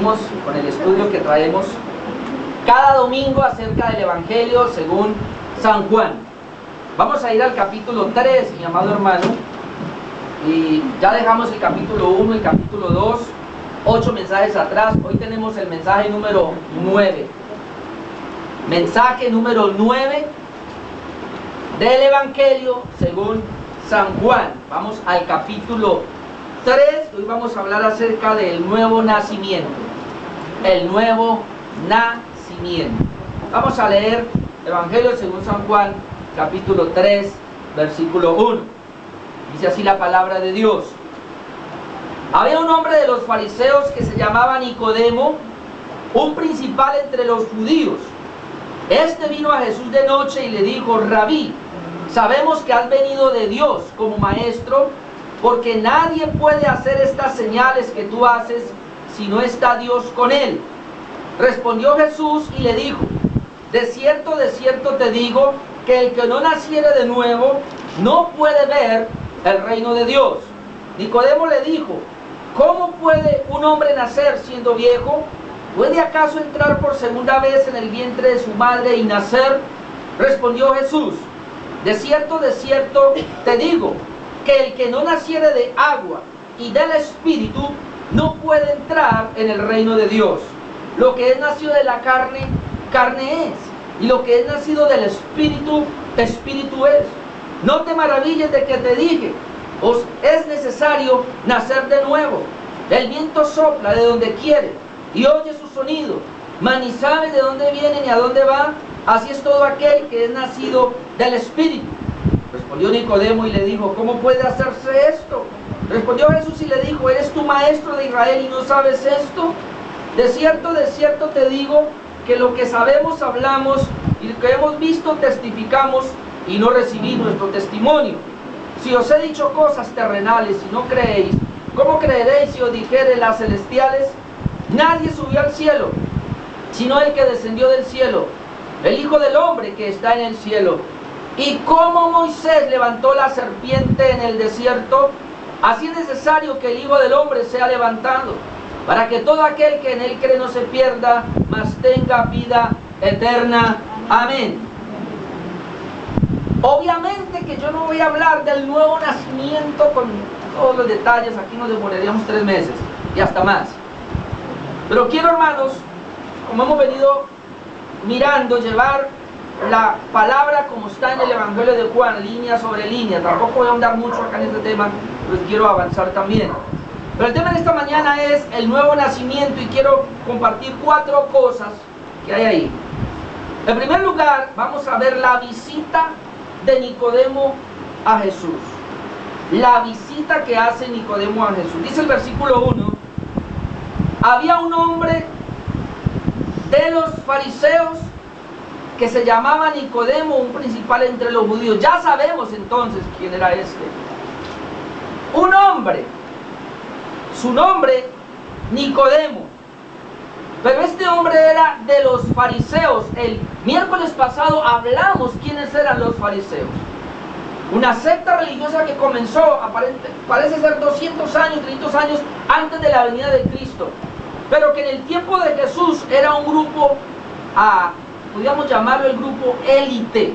Seguimos con el estudio que traemos cada domingo acerca del Evangelio según San Juan. Vamos a ir al capítulo 3, mi amado hermano, y ya dejamos el capítulo 1, el capítulo 2, 8 mensajes atrás. Hoy tenemos el mensaje número 9. Mensaje número 9 del Evangelio según San Juan. Vamos al capítulo 3. Hoy vamos a hablar acerca del nuevo nacimiento. El nuevo nacimiento. Vamos a leer Evangelio según San Juan, capítulo 3, versículo 1. Dice así la palabra de Dios. Había un hombre de los fariseos que se llamaba Nicodemo, un principal entre los judíos. Este vino a Jesús de noche y le dijo: Rabí, sabemos que has venido de Dios como maestro, porque nadie puede hacer estas señales que tú haces si no está Dios con él. Respondió Jesús y le dijo: de cierto te digo, que el que no naciere de nuevo no puede ver el reino de Dios. Nicodemo le dijo: ¿cómo puede un hombre nacer siendo viejo? ¿Puede acaso entrar por segunda vez en el vientre de su madre y nacer? Respondió Jesús: de cierto te digo, que el que no naciere de agua y del Espíritu no puede entrar en el reino de Dios. Lo que es nacido de la carne, carne es, y lo que es nacido del Espíritu, Espíritu es. No te maravilles de que te dije: os es necesario nacer de nuevo. El viento sopla de donde quiere y oye su sonido, mas ni sabe de dónde viene ni a dónde va. Así es todo aquel que es nacido del Espíritu. Respondió Nicodemo y le dijo: ¿cómo puede hacerse esto? Respondió Jesús y le dijo: ¿eres tú maestro de Israel y no sabes esto? De cierto te digo, que lo que sabemos hablamos, y lo que hemos visto testificamos, y no recibí nuestro testimonio. Si os he dicho cosas terrenales y no creéis, ¿cómo creeréis si os dijere las celestiales? Nadie subió al cielo, sino el que descendió del cielo, el Hijo del Hombre que está en el cielo. Y como Moisés levantó la serpiente en el desierto, así es necesario que el Hijo del Hombre sea levantado, para que todo aquel que en él cree no se pierda, mas tenga vida eterna. Amén. Obviamente que yo no voy a hablar del nuevo nacimiento con todos los detalles. Aquí nos demoraríamos 3 meses y hasta más. Pero quiero, hermanos, como hemos venido mirando, llevar la palabra como está en el Evangelio de Juan, línea sobre línea. Tampoco voy a ahondar mucho acá en este tema, pues quiero avanzar también. Pero el tema de esta mañana es el nuevo nacimiento, y quiero compartir 4 cosas que hay ahí. En primer lugar, vamos a ver la visita de Nicodemo a Jesús. La visita que hace Nicodemo a Jesús. Dice el versículo 1: había un hombre de los fariseos que se llamaba Nicodemo, un principal entre los judíos. Ya sabemos entonces quién era este. Un hombre, su nombre Nicodemo. Pero este hombre era de los fariseos. El miércoles pasado hablamos quiénes eran los fariseos. Una secta religiosa que comenzó, parece ser 200 años, 300 años antes de la venida de Cristo. Pero que en el tiempo de Jesús era un grupo, podríamos llamarlo el grupo élite.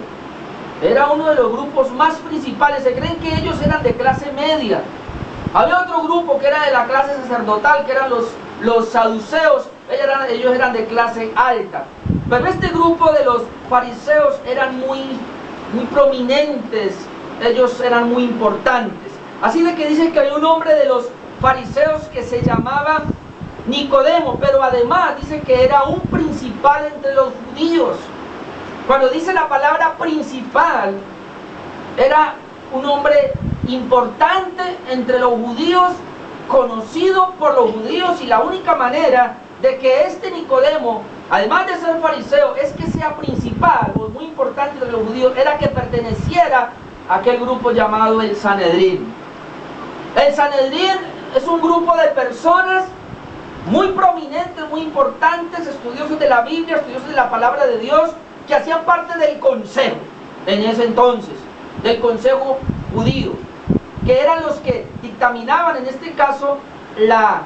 Era uno de los grupos más principales. Se creen que ellos eran de clase media. Había otro grupo que era de la clase sacerdotal, que eran los saduceos. Ellos eran de clase alta. Pero este grupo de los fariseos eran muy prominentes. Ellos eran muy importantes. Así de que dice que hay un hombre de los fariseos que se llamaba Nicodemo, pero además dice que era un principal entre los judíos. Cuando dice la palabra principal, era un hombre importante entre los judíos, conocido por los judíos, y la única manera de que este Nicodemo, además de ser fariseo, es que sea principal o muy importante entre los judíos, era que perteneciera a aquel grupo llamado el Sanedrín. El Sanedrín es un grupo de personas muy prominentes, muy importantes, estudiosos de la Biblia, estudiosos de la palabra de Dios, que hacían parte del consejo en ese entonces, del consejo judío, que eran los que dictaminaban en este caso la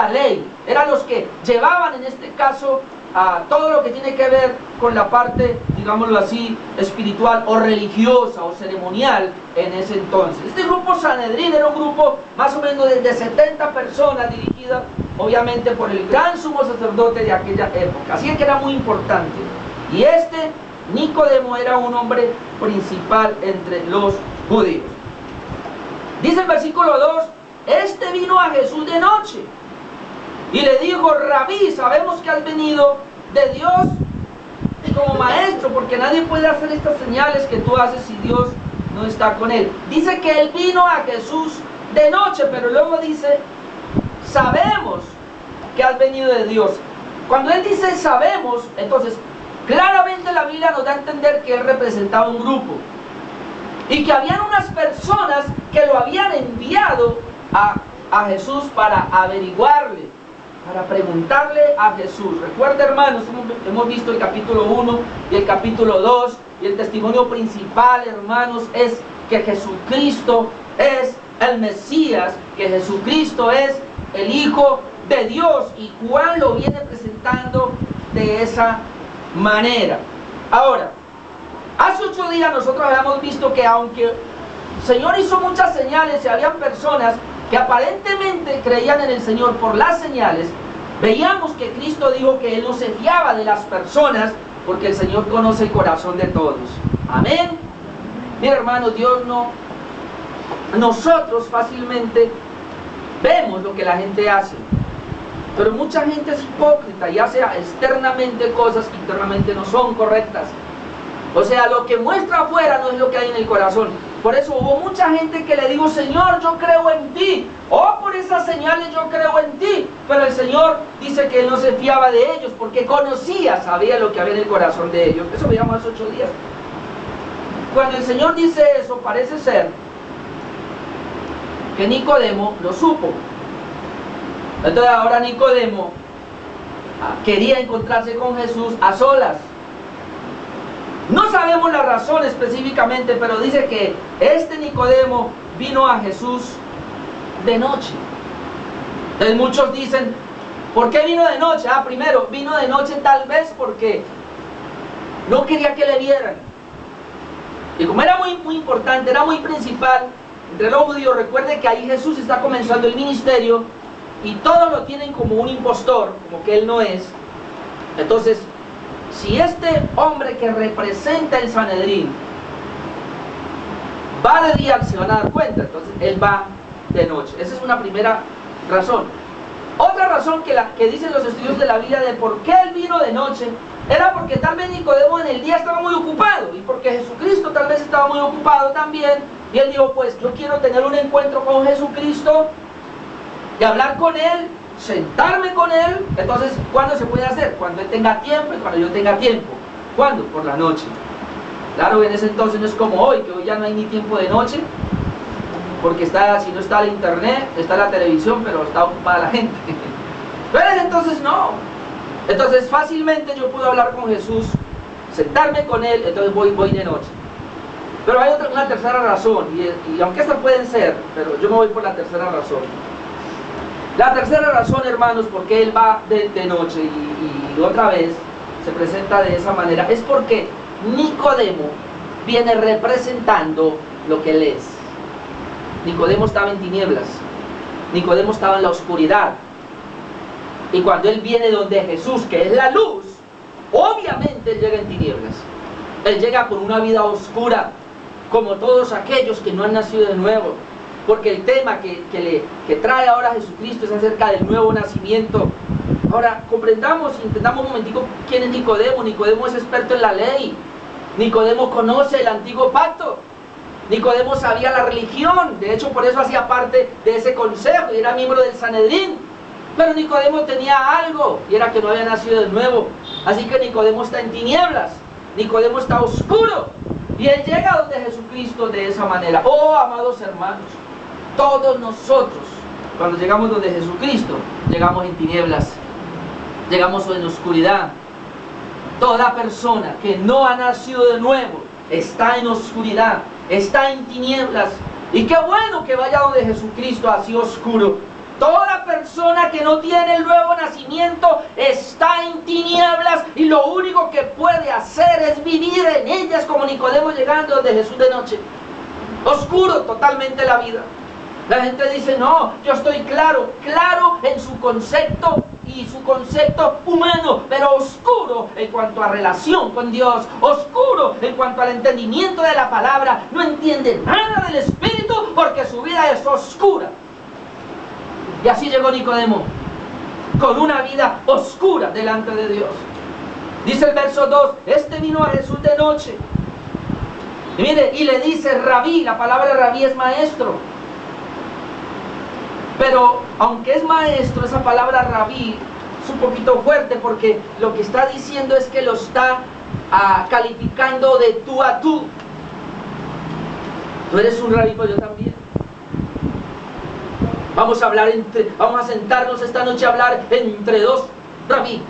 ley. eran los que llevaban en este caso a todo lo que tiene que ver con la parte, digámoslo así, espiritual o religiosa o ceremonial en ese entonces. Este grupo Sanedrín era un grupo más o menos de 70 personas, dirigida obviamente por el gran sumo sacerdote de aquella época, así que era muy importante. Y este Nicodemo era un hombre principal entre los judíos. Dice el versículo 2, este vino a Jesús de noche y le dijo: Rabí, sabemos que has venido de Dios como maestro, porque nadie puede hacer estas señales que tú haces si Dios no está con él. Dice que él vino a Jesús de noche, pero luego dice: sabemos que has venido de Dios. Cuando él dice sabemos, entonces claramente la Biblia nos da a entender que él representaba un grupo y que habían unas personas que lo habían enviado a Jesús para averiguarle, para preguntarle a Jesús. Recuerda, hermanos, hemos visto el capítulo 1 y el capítulo 2, y el testimonio principal, hermanos, es que Jesucristo es el Mesías, que Jesucristo es el Hijo de Dios, y Juan lo viene presentando de esa manera. Ahora, hace 8 días nosotros habíamos visto que aunque el Señor hizo muchas señales y habían personas que aparentemente creían en el Señor por las señales, veíamos que Cristo dijo que Él no se fiaba de las personas porque el Señor conoce el corazón de todos. Amén. Mira, hermano, Dios no... Nosotros fácilmente vemos lo que la gente hace, pero mucha gente es hipócrita y hace externamente cosas que internamente no son correctas. O sea, lo que muestra afuera no es lo que hay en el corazón. Por eso hubo mucha gente que le dijo: Señor, yo creo en ti. Oh, por esas señales yo creo en ti. Pero el Señor dice que Él no se fiaba de ellos porque conocía, sabía lo que había en el corazón de ellos. Eso veíamos hace 8 días. Cuando el Señor dice eso, parece ser que Nicodemo lo supo. Entonces ahora Nicodemo quería encontrarse con Jesús a solas. No sabemos la razón específicamente, pero dice que este Nicodemo vino a Jesús de noche. Entonces muchos dicen: ¿por qué vino de noche? Primero, vino de noche tal vez porque no quería que le vieran. Y como era muy importante, era muy principal entre los judíos, recuerde que ahí Jesús está comenzando el ministerio y todos lo tienen como un impostor, como que Él no es. Entonces, si este hombre que representa el Sanedrín va de día, se van a dar cuenta. Entonces él va de noche. Esa es una primera razón. Otra razón que dicen los estudios de la Biblia de por qué él vino de noche era porque tal vez Nicodemo en el día estaba muy ocupado, y porque Jesucristo tal vez estaba muy ocupado también, y él dijo: pues yo quiero tener un encuentro con Jesucristo y hablar con Él, sentarme con Él. Entonces, ¿cuándo se puede hacer? Cuando Él tenga tiempo y cuando yo tenga tiempo. ¿Cuándo? Por la noche. Claro, en ese entonces no es como hoy, que hoy ya no hay ni tiempo de noche, porque si no está el internet, está la televisión, pero está ocupada la gente. Pero en ese entonces no. Entonces fácilmente yo puedo hablar con Jesús, sentarme con Él, entonces voy de noche. Pero hay una tercera razón, y aunque estas pueden ser, pero yo me voy por la tercera razón. La tercera razón, hermanos, por qué Él va de noche y otra vez se presenta de esa manera, es porque Nicodemo viene representando lo que Él es. Nicodemo estaba en tinieblas, Nicodemo estaba en la oscuridad, y cuando Él viene donde Jesús, que es la luz, obviamente Él llega en tinieblas. Él llega con una vida oscura, como todos aquellos que no han nacido de nuevo. Porque el tema que trae ahora Jesucristo es acerca del nuevo nacimiento. Ahora, comprendamos, entendamos un momentico quién es Nicodemo. Nicodemo es experto en la ley. Nicodemo conoce el antiguo pacto. Nicodemo sabía la religión. De hecho, por eso hacía parte de ese consejo y era miembro del Sanedrín. Pero Nicodemo tenía algo, y era que no había nacido de nuevo. Así que Nicodemo está en tinieblas. Nicodemo está oscuro. Y él llega donde Jesucristo de esa manera. Oh, amados hermanos, todos nosotros, cuando llegamos donde Jesucristo, llegamos en tinieblas, llegamos en oscuridad. Toda persona que no ha nacido de nuevo está en oscuridad, está en tinieblas. Y qué bueno que vaya donde Jesucristo así oscuro, Toda persona que no tiene el nuevo nacimiento está en tinieblas y lo único que puede hacer es vivir en ellas, como Nicodemo llegando de Jesús de noche. Oscuro totalmente la vida. La gente dice, no, yo estoy claro en su concepto y su concepto humano, pero oscuro en cuanto a relación con Dios, oscuro en cuanto al entendimiento de la palabra, no entiende nada del Espíritu porque su vida es oscura. Y así llegó Nicodemo, con una vida oscura delante de Dios. Dice el verso 2, este vino a Jesús de noche. Y mire, y le dice rabí, la palabra rabí es maestro. Pero aunque es maestro, esa palabra rabí es un poquito fuerte porque lo que está diciendo es que lo está calificando de tú a tú. Tú eres un rabí, pues yo también. Vamos a sentarnos esta noche a hablar entre dos rabí.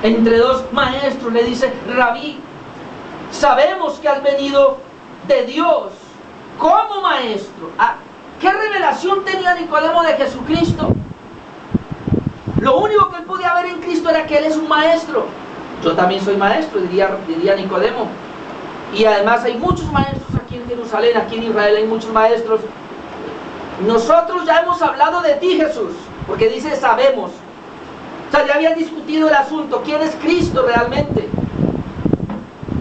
Entre dos maestros, le dice, rabí, sabemos que has venido de Dios como maestro. ¿Qué revelación tenía Nicodemo de Jesucristo? Lo único que él podía ver en Cristo era que Él es un maestro. Yo también soy maestro, diría Nicodemo. Y además hay muchos maestros aquí en Jerusalén, aquí en Israel hay muchos maestros. Nosotros ya hemos hablado de ti, Jesús, porque dice sabemos. O sea, ya habían discutido el asunto. ¿Quién es Cristo realmente?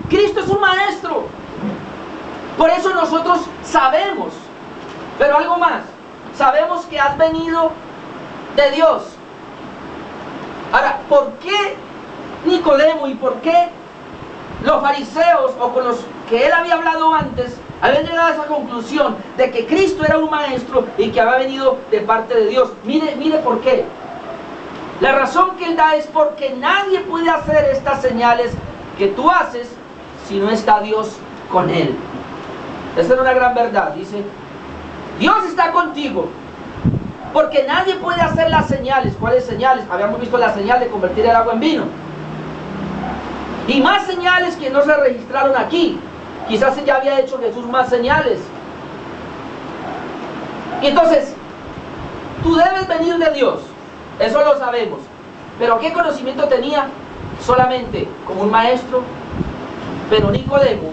Cristo es un maestro. Por eso nosotros sabemos. Pero algo más, sabemos que has venido de Dios. Ahora, ¿por qué Nicodemo y por qué los fariseos o con los que él había hablado antes habían llegado a esa conclusión de que Cristo era un maestro y que había venido de parte de Dios? Mire por qué. La razón que él da es porque nadie puede hacer estas señales que tú haces si no está Dios con él. Esa era una gran verdad. Dice, Dios está contigo, porque nadie puede hacer las señales. ¿Cuáles señales? Habíamos visto la señal de convertir el agua en vino. Y más señales que no se registraron aquí. Quizás ya había hecho Jesús más señales. Y entonces, tú debes venir de Dios. Eso lo sabemos. Pero ¿qué conocimiento tenía? Solamente como un maestro. Pero Nicodemo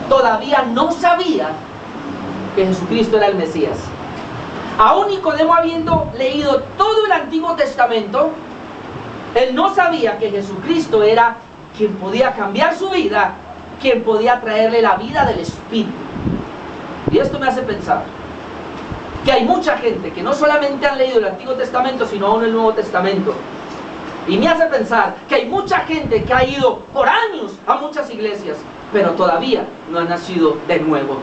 todavía no sabía que Jesucristo era el Mesías. Aún Nicodemo, habiendo leído todo el Antiguo Testamento, él no sabía que Jesucristo era quien podía cambiar su vida, quien podía traerle la vida del Espíritu. Y esto me hace pensar que hay mucha gente que no solamente han leído el Antiguo Testamento, sino aún el Nuevo Testamento. Y me hace pensar que hay mucha gente que ha ido por años a muchas iglesias, pero todavía no ha nacido de nuevo.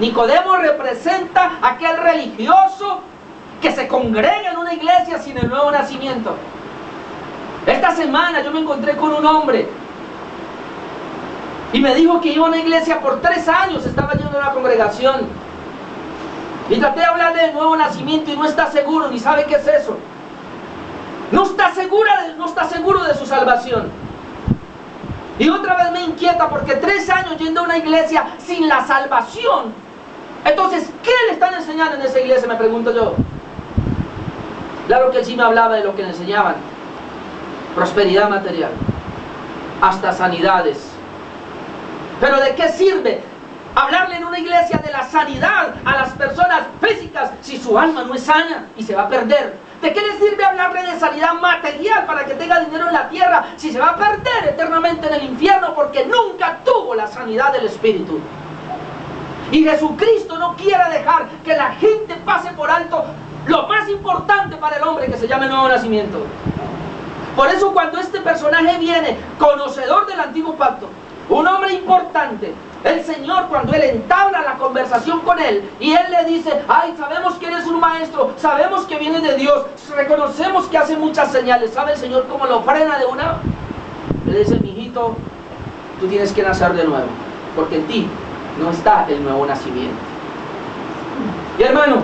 Nicodemo representa a aquel religioso que se congrega en una iglesia sin el nuevo nacimiento. Esta semana yo me encontré con un hombre y me dijo que iba a una iglesia por 3 años, estaba yendo a una congregación. Y traté de hablarle del nuevo nacimiento y no está seguro, ni sabe qué es eso. No está seguro de su salvación. Y otra vez me inquieta porque 3 años yendo a una iglesia sin la salvación. Entonces, ¿qué le están enseñando en esa iglesia? Me pregunto yo. Claro que él sí me hablaba de lo que le enseñaban. Prosperidad material. Hasta sanidades. Pero ¿de qué sirve hablarle en una iglesia de la sanidad a las personas físicas si su alma no es sana y se va a perder? ¿De qué le sirve hablarle de sanidad material para que tenga dinero en la tierra si se va a perder eternamente en el infierno porque nunca tuvo la sanidad del Espíritu? Y Jesucristo no quiere dejar que la gente pase por alto lo más importante para el hombre, que se llama el nuevo nacimiento. Por eso cuando este personaje viene, conocedor del antiguo pacto, un hombre importante, el Señor, cuando él entabla la conversación con él y él le dice, ay, sabemos que eres un maestro, sabemos que vienes de Dios, reconocemos que hace muchas señales, ¿sabe el Señor cómo lo frena de una? Le dice, mijito, tú tienes que nacer de nuevo, porque en ti no está el nuevo nacimiento. Y hermano,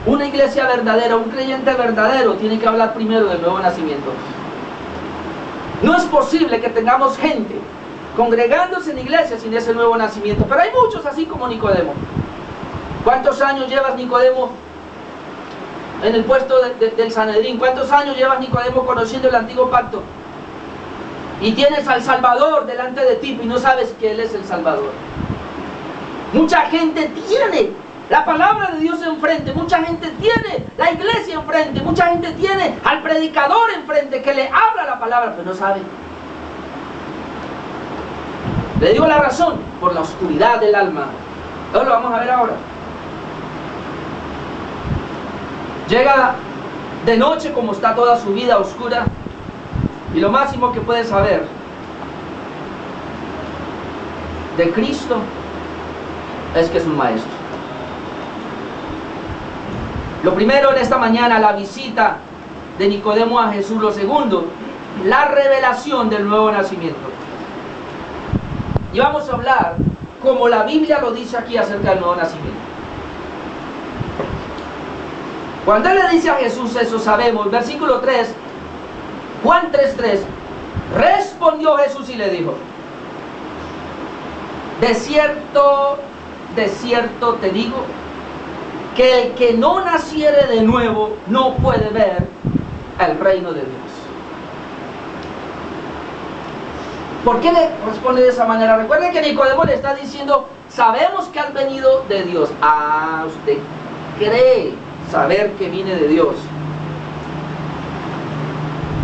una iglesia verdadera, un creyente verdadero tiene que hablar primero del nuevo nacimiento. No es posible que tengamos gente congregándose en iglesias sin ese nuevo nacimiento, pero hay muchos así como Nicodemo. ¿Cuántos años llevas, Nicodemo, en el puesto del Sanedrín? ¿Cuántos años llevas, Nicodemo, conociendo el antiguo pacto? Y tienes al Salvador delante de ti y no sabes que Él es el Salvador. Mucha gente tiene la palabra de Dios enfrente, mucha gente tiene la iglesia enfrente, mucha gente tiene al predicador enfrente que le habla la palabra, pero no sabe. Le digo la razón: por la oscuridad del alma. Eso lo vamos a ver ahora. Llega de noche, como está toda su vida oscura, y lo máximo que puede saber de Cristo es que es un maestro. Lo primero en esta mañana, la visita de Nicodemo a Jesús. Lo segundo, la revelación del nuevo nacimiento. Y vamos a hablar como la Biblia lo dice aquí acerca del nuevo nacimiento. Cuando Él le dice a Jesús eso, sabemos, versículo 3, Juan 3:3, respondió Jesús y le dijo: de cierto te digo, que el que no naciere de nuevo no puede ver el reino de Dios. ¿Por qué le responde de esa manera? Recuerden que Nicodemo le está diciendo: sabemos que has venido de Dios. Ah, usted cree saber que viene de Dios.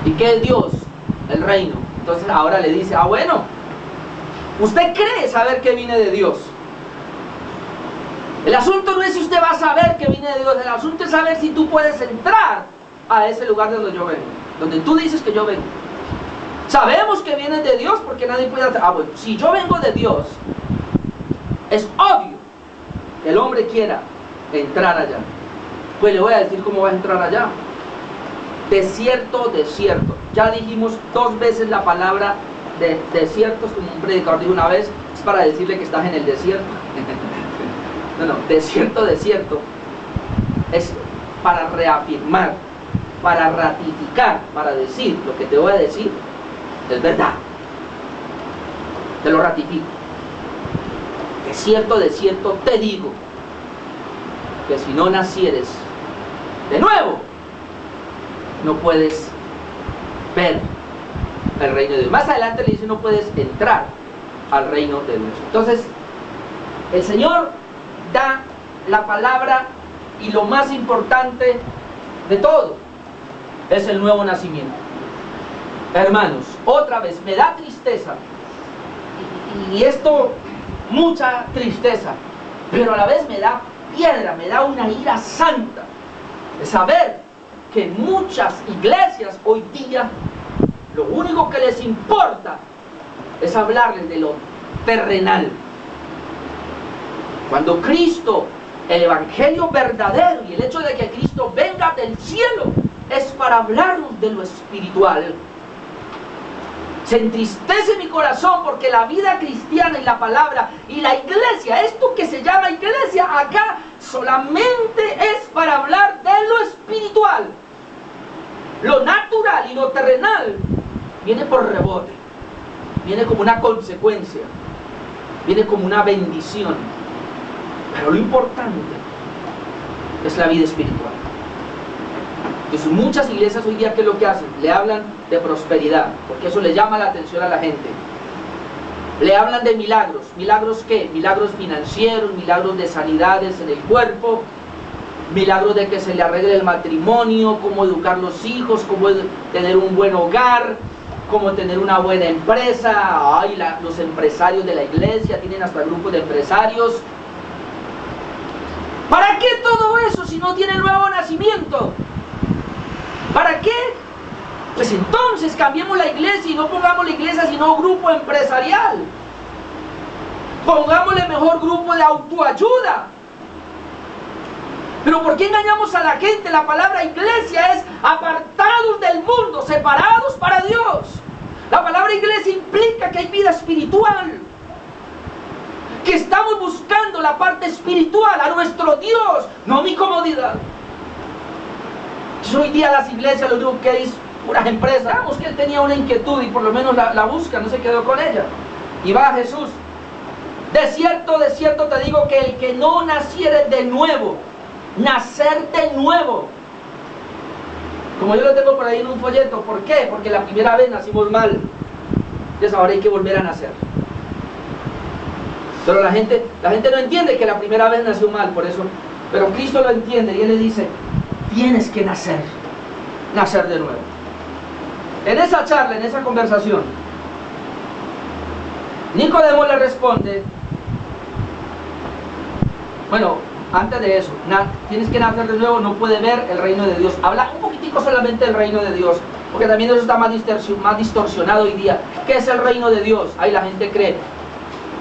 ¿Y qué es Dios? El reino. Entonces ahora le dice: ah, bueno, usted cree saber que viene de Dios. El asunto no es si usted va a saber que viene de Dios, el asunto es saber si tú puedes entrar a ese lugar de donde yo vengo, donde tú dices que yo vengo. Sabemos que viene de Dios porque nadie puede... Ah, bueno, si yo vengo de Dios, es obvio que el hombre quiera entrar allá. Pues le voy a decir cómo va a entrar allá. Desierto. Ya dijimos 2 veces la palabra de desiertos, como un predicador dijo una vez, es para decirle que estás en el desierto. No, desierto es para reafirmar, para ratificar, para decir: lo que te voy a decir es verdad, te lo ratifico. Desierto te digo, que si no nacieres de nuevo, no puedes ver el reino de Dios. Más adelante le dice: no puedes entrar al reino de Dios. Entonces, el Señor da la palabra, y lo más importante de todo es el nuevo nacimiento. Hermanos, otra vez me da tristeza, y esto, mucha tristeza, pero a la vez me da piedra, me da una ira santa de saber que muchas iglesias hoy día lo único que les importa es hablarles de lo terrenal, cuando Cristo, el evangelio verdadero y el hecho de que Cristo venga del cielo, es para hablarnos de lo espiritual. Se entristece mi corazón porque la vida cristiana y la palabra y la iglesia, esto que se llama iglesia acá, solamente es para hablar de lo espiritual. Lo natural y lo terrenal viene por rebote, viene como una consecuencia, viene como una bendición. Pero lo importante es la vida espiritual. Entonces muchas iglesias hoy día, ¿qué es lo que hacen? Le hablan de prosperidad, porque eso le llama la atención a la gente. Le hablan de milagros. ¿Milagros qué? Milagros financieros, milagros de sanidades en el cuerpo, milagros de que se le arregle el matrimonio, cómo educar los hijos, cómo tener un buen hogar, cómo tener una buena empresa. Ay, los empresarios de la iglesia tienen hasta grupos de empresarios. ¿Para qué todo eso si no tiene el nuevo nacimiento? ¿Para qué? Pues entonces cambiemos la iglesia y no pongamos la iglesia sino grupo empresarial. Pongámosle mejor grupo de autoayuda. Pero ¿por qué engañamos a la gente? La palabra iglesia es apartados del mundo, separados para Dios. La palabra iglesia implica que hay vida espiritual, que estamos buscando la parte espiritual, a nuestro Dios, no mi comodidad. Hoy día las iglesias, lo único que hay es puras empresas. Sabemos que él tenía una inquietud y por lo menos la busca, no se quedó con ella. Y va a Jesús De cierto te digo que el que no naciere de nuevo, nacer de nuevo. Como yo lo tengo por ahí en un folleto, ¿por qué? Porque la primera vez nacimos mal. Entonces ahora hay que volver a nacer. Pero la gente no entiende que la primera vez nació mal, por eso. Pero Cristo lo entiende y Él le dice, tienes que nacer de nuevo. En esa charla, en esa conversación, Nicodemo le responde, bueno, antes de eso, tienes que nacer de nuevo, no puede ver el reino de Dios. Habla un poquitico solamente del reino de Dios, porque también eso está más distorsionado hoy día. ¿Qué es el reino de Dios? Ahí la gente cree,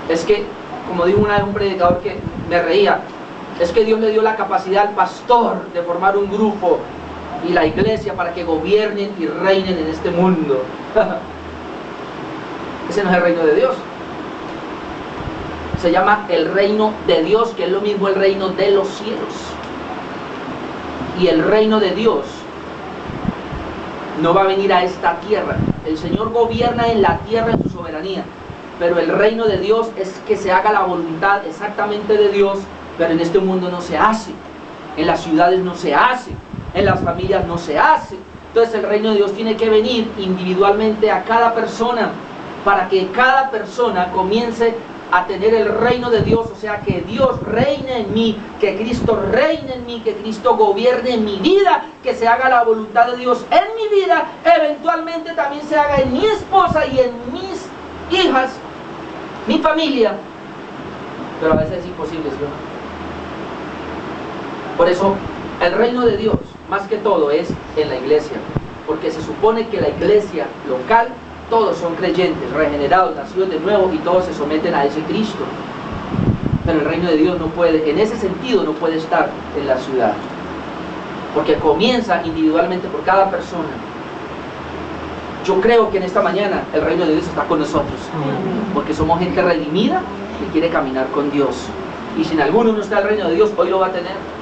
es que, como dijo una vez un predicador que me reía, es que Dios le dio la capacidad al pastor de formar un grupo y la iglesia para que gobiernen y reinen en este mundo. Ese no es el reino de Dios. Se llama el reino de Dios, que es lo mismo el reino de los cielos. Y el reino de Dios no va a venir a esta tierra. El Señor gobierna en la tierra en su soberanía, pero el reino de Dios es que se haga la voluntad exactamente de Dios, pero en este mundo no se hace, en las ciudades no se hace, en las familias no se hace. Entonces el reino de Dios tiene que venir individualmente a cada persona, para que cada persona comience a tener el reino de Dios, o sea, que Dios reine en mí, que Cristo reine en mí, que Cristo gobierne en mi vida, que se haga la voluntad de Dios en mi vida, eventualmente también se haga en mi esposa y en mis hijas, mi familia, pero a veces es imposible, ¿sí o no? Por eso, el reino de Dios, más que todo, es en la iglesia, porque se supone que la iglesia local, todos son creyentes, regenerados, nacidos de nuevo, y todos se someten a ese Cristo. Pero el reino de Dios no puede, en ese sentido, no puede estar en la ciudad, porque comienza individualmente por cada persona. Yo creo que en esta mañana el reino de Dios está con nosotros, porque somos gente redimida que quiere caminar con Dios. Y si en alguno no está el reino de Dios, hoy lo va a tener.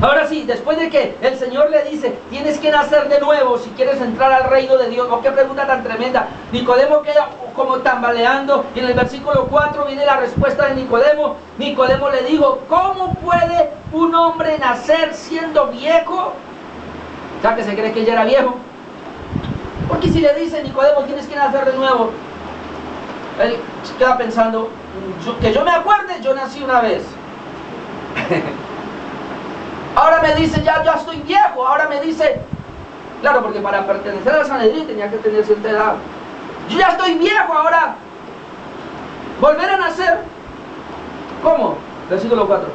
Ahora sí, después de que el Señor le dice, tienes que nacer de nuevo si quieres entrar al reino de Dios. Oh, qué pregunta tan tremenda. Nicodemo queda como tambaleando, y en el versículo 4 viene la respuesta de Nicodemo. Nicodemo le dijo, ¿cómo puede un hombre nacer siendo viejo? O sea, que se cree que él ya era viejo. Porque si le dice, Nicodemo, tienes que nacer de nuevo, él se queda pensando, que yo me acuerde, yo nací una vez. Ahora me dice, ya estoy viejo. Ahora me dice, claro, porque para pertenecer al Sanedrín tenía que tener cierta edad. Yo ya estoy viejo, ahora volver a nacer. ¿Cómo? Versículo 4.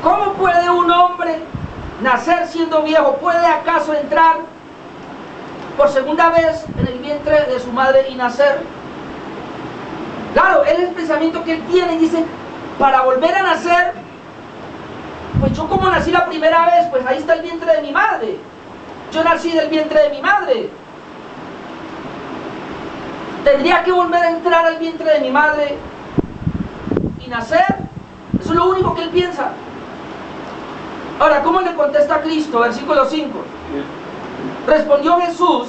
¿Cómo puede un hombre nacer siendo viejo? ¿Puede acaso entrar por segunda vez en el vientre de su madre y nacer? Claro, es el pensamiento que él tiene y dice, para volver a nacer, pues yo como nací la primera vez, pues ahí está el vientre de mi madre. Yo nací del vientre de mi madre. ¿Tendría que volver a entrar al vientre de mi madre y nacer? Eso es lo único que él piensa. Ahora, ¿cómo le contesta a Cristo? Versículo 5. Respondió Jesús,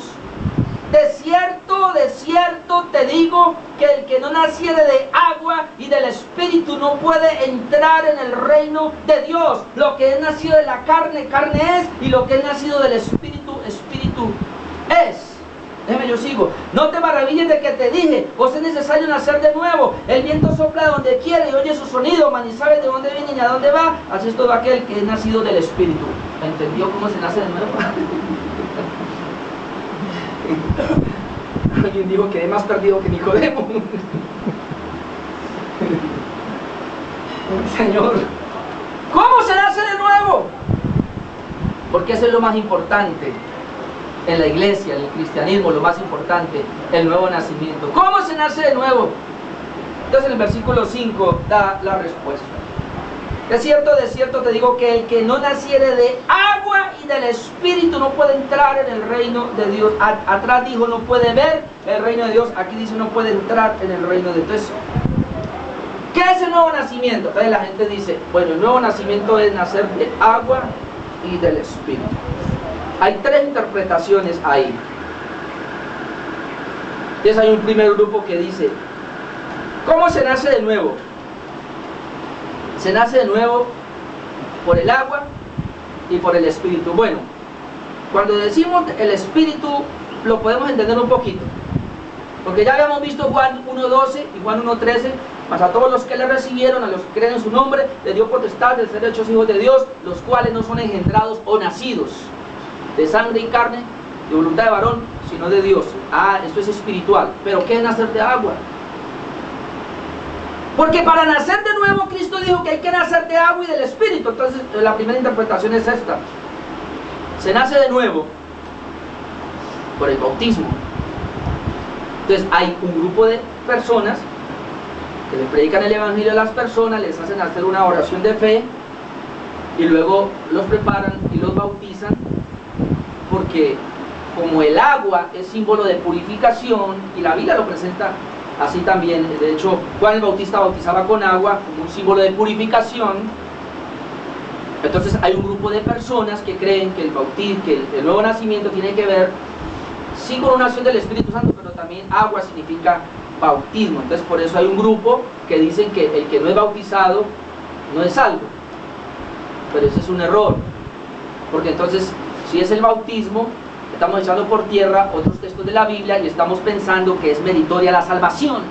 de cierto te digo que el que no naciere de agua y del Espíritu no puede entrar en el reino de Dios. Lo que es nacido de la carne, carne es, y lo que es nacido del Espíritu, Espíritu es. Déjame, yo sigo. No te maravilles de que te dije, os es necesario nacer de nuevo. El viento sopla donde quiere y oye su sonido, mas ni sabes de dónde viene ni a dónde va. Así es todo aquel que es nacido del Espíritu. ¿Entendió cómo se nace de nuevo? Alguien dijo que es más perdido que Nicodemo. Señor, ¿cómo se nace de nuevo? Porque eso es lo más importante en la iglesia, en el cristianismo, lo más importante, el nuevo nacimiento. ¿Cómo se nace de nuevo? Entonces en el versículo 5 da la respuesta. De cierto te digo que el que no naciere de agua y del Espíritu no puede entrar en el reino de Dios. Atrás dijo no puede ver el reino de Dios, aquí dice no puede entrar en el reino de Dios. ¿Qué es el nuevo nacimiento? Entonces la gente dice, bueno, el nuevo nacimiento es nacer de agua y del Espíritu. Hay tres interpretaciones ahí. Entonces hay un primer grupo que dice, ¿Cómo se nace de nuevo? Se nace de nuevo por el agua y por el Espíritu. Bueno, cuando decimos el Espíritu, lo podemos entender un poquito, porque ya habíamos visto Juan 1:12 y Juan 1:13, mas a todos los que le recibieron, a los que creen en su nombre, le dio potestad de ser hechos hijos de Dios, los cuales no son engendrados o nacidos de sangre y carne, de voluntad de varón, sino de Dios. Esto es espiritual. ¿Pero qué es nacer de agua? Porque para nacer de nuevo, Cristo dijo que hay que nacer de agua y del Espíritu. Entonces, la primera interpretación es esta. Se nace de nuevo por el bautismo. Entonces, hay un grupo de personas que le predican el Evangelio a las personas, les hacen hacer una oración de fe y luego los preparan y los bautizan, porque como el agua es símbolo de purificación, y la Biblia lo presenta así también, de hecho Juan el Bautista bautizaba con agua como un símbolo de purificación. Entonces hay un grupo de personas que creen que el nuevo nacimiento tiene que ver sí con una acción del Espíritu Santo, pero también agua significa bautismo. Entonces por eso hay un grupo que dicen que el que no es bautizado no es salvo, pero ese es un error, porque entonces si es el bautismo, estamos echando por tierra otros textos de la Biblia y estamos pensando que es meritoria la salvación,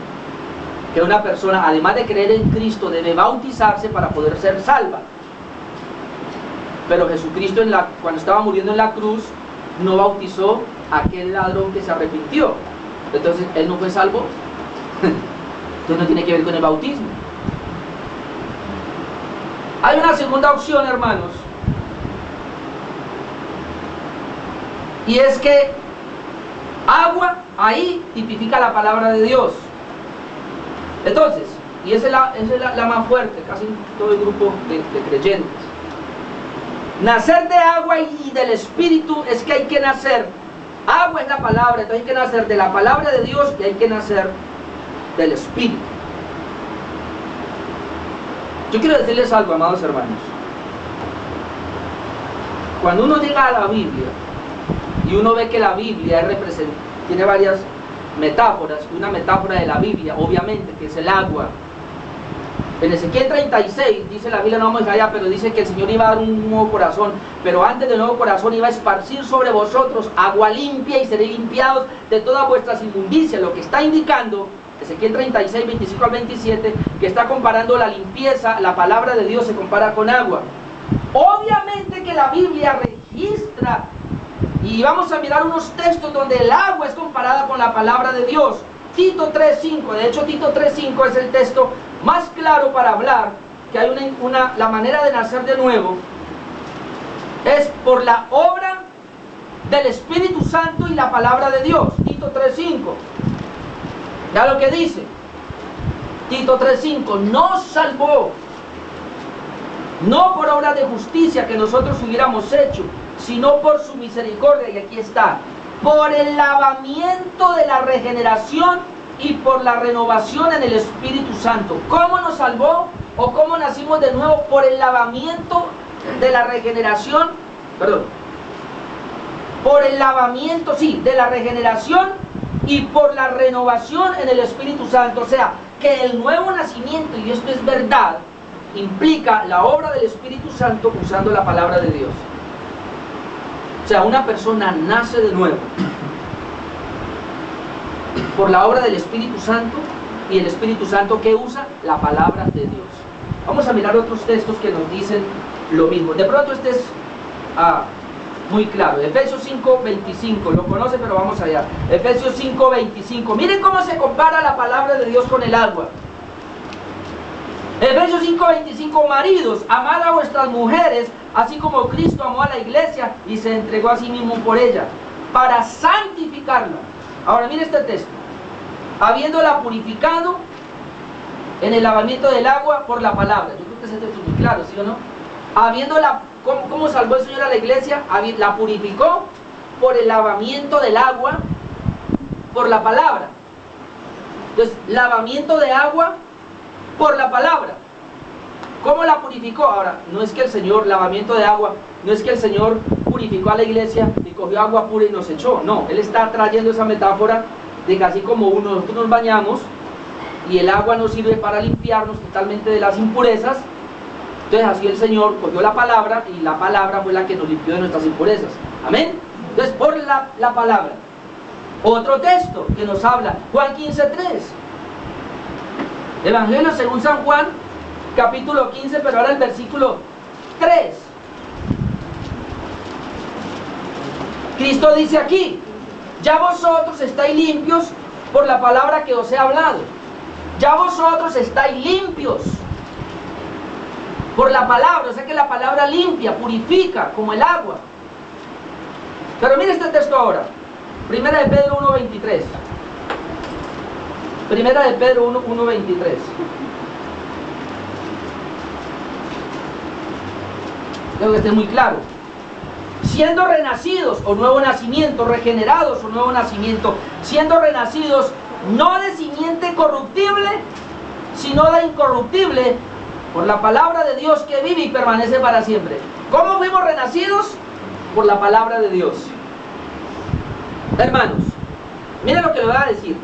que una persona, además de creer en Cristo, debe bautizarse para poder ser salva. Pero Jesucristo cuando estaba muriendo en la cruz no bautizó a aquel ladrón que se arrepintió. Entonces él no fue salvo. Entonces no tiene que ver con el bautismo. Hay una segunda opción, hermanos, y es que agua ahí tipifica la palabra de Dios. Entonces, y esa es la más fuerte, casi todo el grupo de creyentes. Nacer de agua y del Espíritu es que hay que nacer. Agua es la palabra, entonces hay que nacer de la palabra de Dios y hay que nacer del Espíritu. Yo quiero decirles algo, amados hermanos. Cuando uno llega a la Biblia y uno ve que la Biblia tiene varias metáforas, una metáfora de la Biblia, obviamente, que es el agua. En Ezequiel 36, dice la Biblia, no vamos allá, pero dice que el Señor iba a dar un nuevo corazón, pero antes del nuevo corazón iba a esparcir sobre vosotros agua limpia y seréis limpiados de todas vuestras inmundicias. Lo que está indicando Ezequiel 36, 25 al 27, que está comparando la limpieza, la palabra de Dios se compara con agua. Obviamente que la Biblia registra, y vamos a mirar unos textos donde el agua es comparada con la palabra de Dios. Tito 3:5, de hecho Tito 3:5 es el texto más claro para hablar que hay la manera de nacer de nuevo es por la obra del Espíritu Santo y la palabra de Dios. Tito 3:5, ya lo que dice Tito 3:5, nos salvó no por obras de justicia que nosotros hubiéramos hecho, sino por su misericordia, y aquí está, por el lavamiento de la regeneración y por la renovación en el Espíritu Santo. ¿Cómo nos salvó o cómo nacimos de nuevo? Por el lavamiento de la regeneración, por el lavamiento, sí, de la regeneración y por la renovación en el Espíritu Santo. O sea, que el nuevo nacimiento, y esto es verdad, implica la obra del Espíritu Santo usando la palabra de Dios. O sea, una persona nace de nuevo por la obra del Espíritu Santo, y el Espíritu Santo que usa la palabra de Dios. Vamos a mirar otros textos que nos dicen lo mismo. De pronto este es muy claro. Efesios 5:25, lo conoce, pero vamos allá. Efesios 5:25. Miren cómo se compara la palabra de Dios con el agua. Efesios 5:25, maridos, amad a vuestras mujeres, así como Cristo amó a la iglesia y se entregó a sí mismo por ella, para santificarla. Ahora mire este texto. Habiéndola purificado en el lavamiento del agua por la palabra. Yo creo que ese texto es muy claro, ¿sí o no? Habiéndola, ¿cómo salvó el Señor a la iglesia? La purificó por el lavamiento del agua por la palabra. Entonces, lavamiento de agua por la palabra. ¿Cómo la purificó? Ahora, no es que el Señor, lavamiento de agua, no es que el Señor purificó a la iglesia y cogió agua pura y nos echó. No, Él está trayendo esa metáfora de que así como nosotros nos bañamos y el agua nos sirve para limpiarnos totalmente de las impurezas. Entonces así el Señor cogió la palabra y la palabra fue la que nos limpió de nuestras impurezas. Amén. Entonces por la palabra. Otro texto que nos habla, Juan 15:3. Evangelio según San Juan, capítulo 15, pero ahora el versículo 3. Cristo dice aquí: ya vosotros estáis limpios por la palabra que os he hablado. Ya vosotros estáis limpios por la palabra. O sea que la palabra limpia, purifica como el agua. Pero mire este texto ahora. Primera de Pedro 1:23. Primera de Pedro 1:23. Creo que esté muy claro. Siendo renacidos o nuevo nacimiento, regenerados o nuevo nacimiento, siendo renacidos no de simiente corruptible, sino de incorruptible, por la palabra de Dios que vive y permanece para siempre. ¿Cómo fuimos renacidos? Por la palabra de Dios. Hermanos, miren lo que le voy a decir.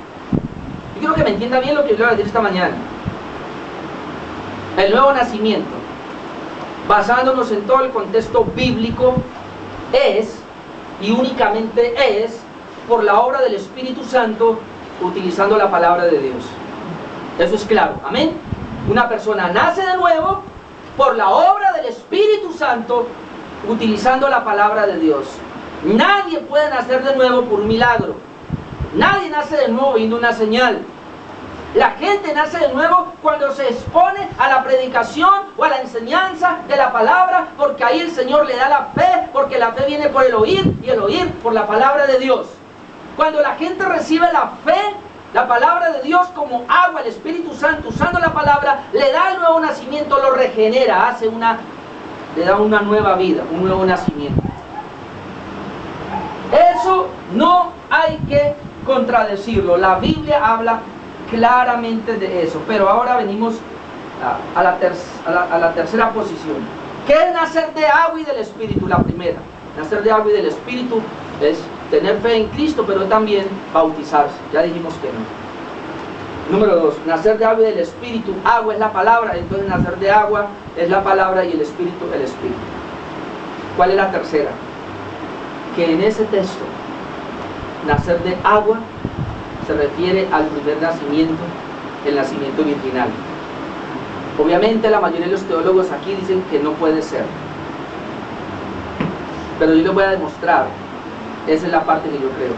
Yo quiero que me entienda bien lo que le voy a decir esta mañana. El nuevo nacimiento, basándonos en todo el contexto bíblico, es, y únicamente es, por la obra del Espíritu Santo, utilizando la palabra de Dios. Eso es claro, amén. Una persona nace de nuevo por la obra del Espíritu Santo, utilizando la palabra de Dios. Nadie puede nacer de nuevo por un milagro. Nadie nace de nuevo viendo una señal. La gente nace de nuevo cuando se expone a la predicación o a la enseñanza de la palabra, porque ahí el Señor le da la fe, porque la fe viene por el oír y el oír por la palabra de Dios. Cuando la gente recibe la fe, la palabra de Dios como agua, el Espíritu Santo usando la palabra, le da el nuevo nacimiento, lo regenera, le da una nueva vida, un nuevo nacimiento. Eso no hay que contradecirlo. La Biblia habla claramente de eso. Pero ahora venimos a la tercera posición. ¿Qué es nacer de agua y del Espíritu? La primera. Nacer de agua y del Espíritu es tener fe en Cristo, pero también bautizarse. Ya dijimos que no. Número 2, nacer de agua y del Espíritu. Agua es la palabra, entonces nacer de agua es la palabra y el Espíritu, el Espíritu. ¿Cuál es la tercera? Que en ese texto, nacer de agua se refiere al primer nacimiento, el nacimiento virginal. Obviamente la mayoría de los teólogos aquí dicen que no puede ser, pero yo les voy a demostrar. Esa es la parte que yo creo.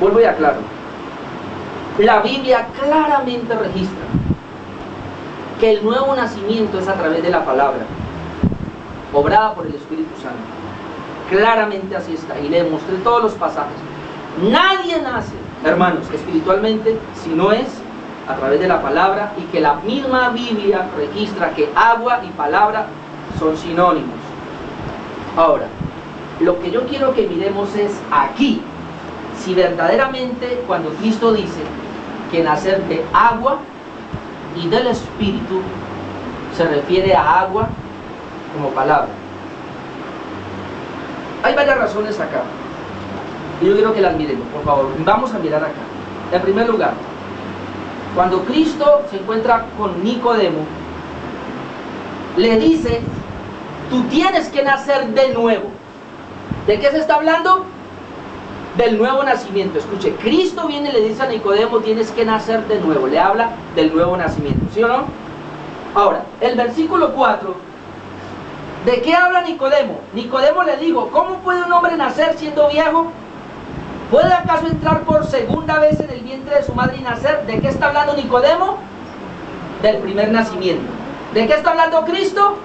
Vuelvo y aclaro. La Biblia claramente registra que el nuevo nacimiento es a través de la palabra, obrada por el Espíritu Santo. Claramente así está, y le demostré todos los pasajes. Nadie nace, hermanos, espiritualmente, si no es a través de la palabra, y que la misma Biblia registra que agua y palabra son sinónimos. Ahora, lo que yo quiero que miremos es aquí, si verdaderamente cuando Cristo dice que nacer de agua y del Espíritu se refiere a agua como palabra. Hay varias razones acá, y yo quiero que las miremos, por favor. Vamos a mirar acá. En primer lugar, cuando Cristo se encuentra con Nicodemo, le dice: tú tienes que nacer de nuevo. ¿De qué se está hablando? Del nuevo nacimiento. Escuche, Cristo viene y le dice a Nicodemo: tienes que nacer de nuevo. Le habla del nuevo nacimiento, ¿sí o no? Ahora, el versículo 4, ¿de qué habla Nicodemo? Nicodemo le dijo: ¿cómo puede un hombre nacer siendo viejo? ¿Puede acaso entrar por segunda vez en el vientre de su madre y nacer? ¿De qué está hablando Nicodemo? Del primer nacimiento. ¿De qué está hablando Cristo?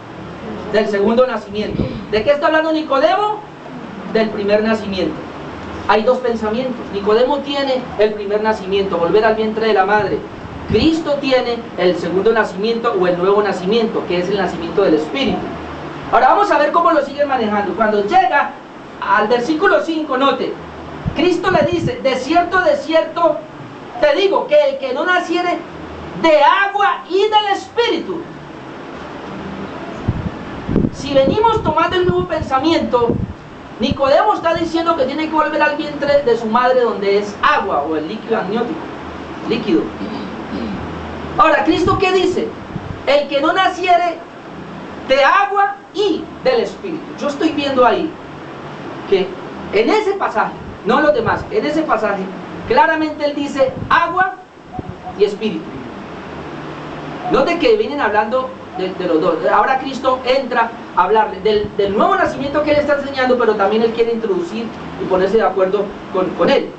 Del segundo nacimiento. ¿De qué está hablando Nicodemo? Del primer nacimiento. Hay dos pensamientos. Nicodemo tiene el primer nacimiento, volver al vientre de la madre. Cristo tiene el segundo nacimiento o el nuevo nacimiento, que es el nacimiento del Espíritu. Ahora vamos a ver cómo lo sigue manejando. Cuando llega al versículo 5, note, Cristo le dice: de cierto te digo, que el que no naciere de agua y del Espíritu. Si venimos tomando el mismo pensamiento, Nicodemo está diciendo que tiene que volver al vientre de su madre, donde es agua o el líquido amniótico. líquido. Ahora, ¿Cristo qué dice? El que no naciere de agua y del Espíritu. Yo estoy viendo ahí que en ese pasaje, no los demás, en ese pasaje, claramente él dice agua y espíritu. Note que vienen hablando de los dos. Ahora Cristo entra a hablarle del nuevo nacimiento que él está enseñando, pero también él quiere introducir y ponerse de acuerdo con él.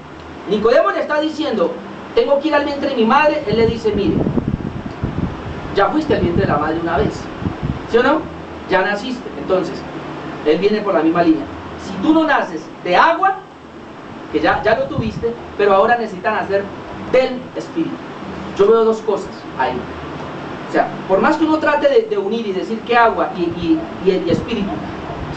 Nicodemo le está diciendo, tengo que ir al vientre de mi madre. Él le dice, mire, ya fuiste al vientre de la madre una vez, ¿sí o no? Ya naciste. Entonces, él viene por la misma línea. Si tú no naces de agua, que ya lo tuviste, pero ahora necesitan nacer del Espíritu. Yo veo dos cosas ahí. O sea, por más que uno trate de unir y decir que agua y Espíritu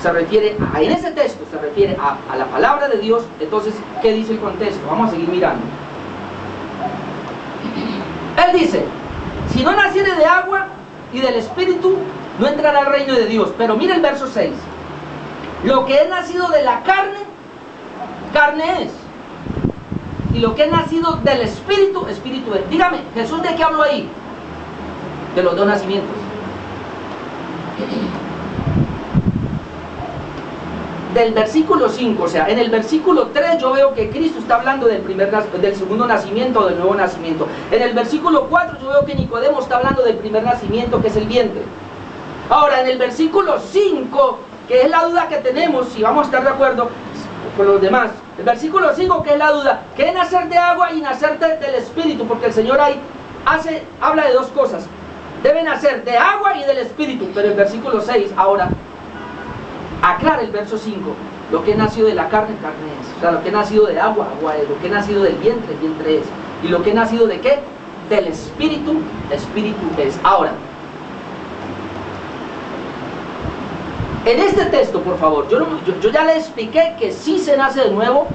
se refiere en ese texto se refiere a la palabra de Dios, entonces, ¿qué dice el contexto? Vamos a seguir mirando. Él dice, si no naciere de agua y del Espíritu, no entrará al reino de Dios. Pero mira el verso 6. Lo que es nacido de la carne, carne es. Y lo que es nacido del Espíritu, Espíritu es. Dígame, ¿Jesús de qué habló ahí? De los dos nacimientos. Del versículo 5, o sea, en el versículo 3 yo veo que Cristo está hablando del segundo nacimiento o del nuevo nacimiento. En el versículo 4 yo veo que Nicodemo está hablando del primer nacimiento, que es el vientre. Ahora, en el versículo 5, que es la duda que tenemos, si vamos a estar de acuerdo con los demás, el versículo 5, que es la duda, que es nacer de agua y nacer del Espíritu, porque el Señor ahí habla de dos cosas. Debe nacer de agua y del Espíritu, pero el versículo 6 ahora aclara el verso 5. Lo que es nacido de la carne, carne es. O sea, lo que es nacido de agua, agua es. Lo que es nacido del vientre, vientre es. Y lo que es nacido de ¿qué? Del Espíritu, Espíritu es. Ahora, en este texto, por favor, yo ya le expliqué que sí se nace de nuevo.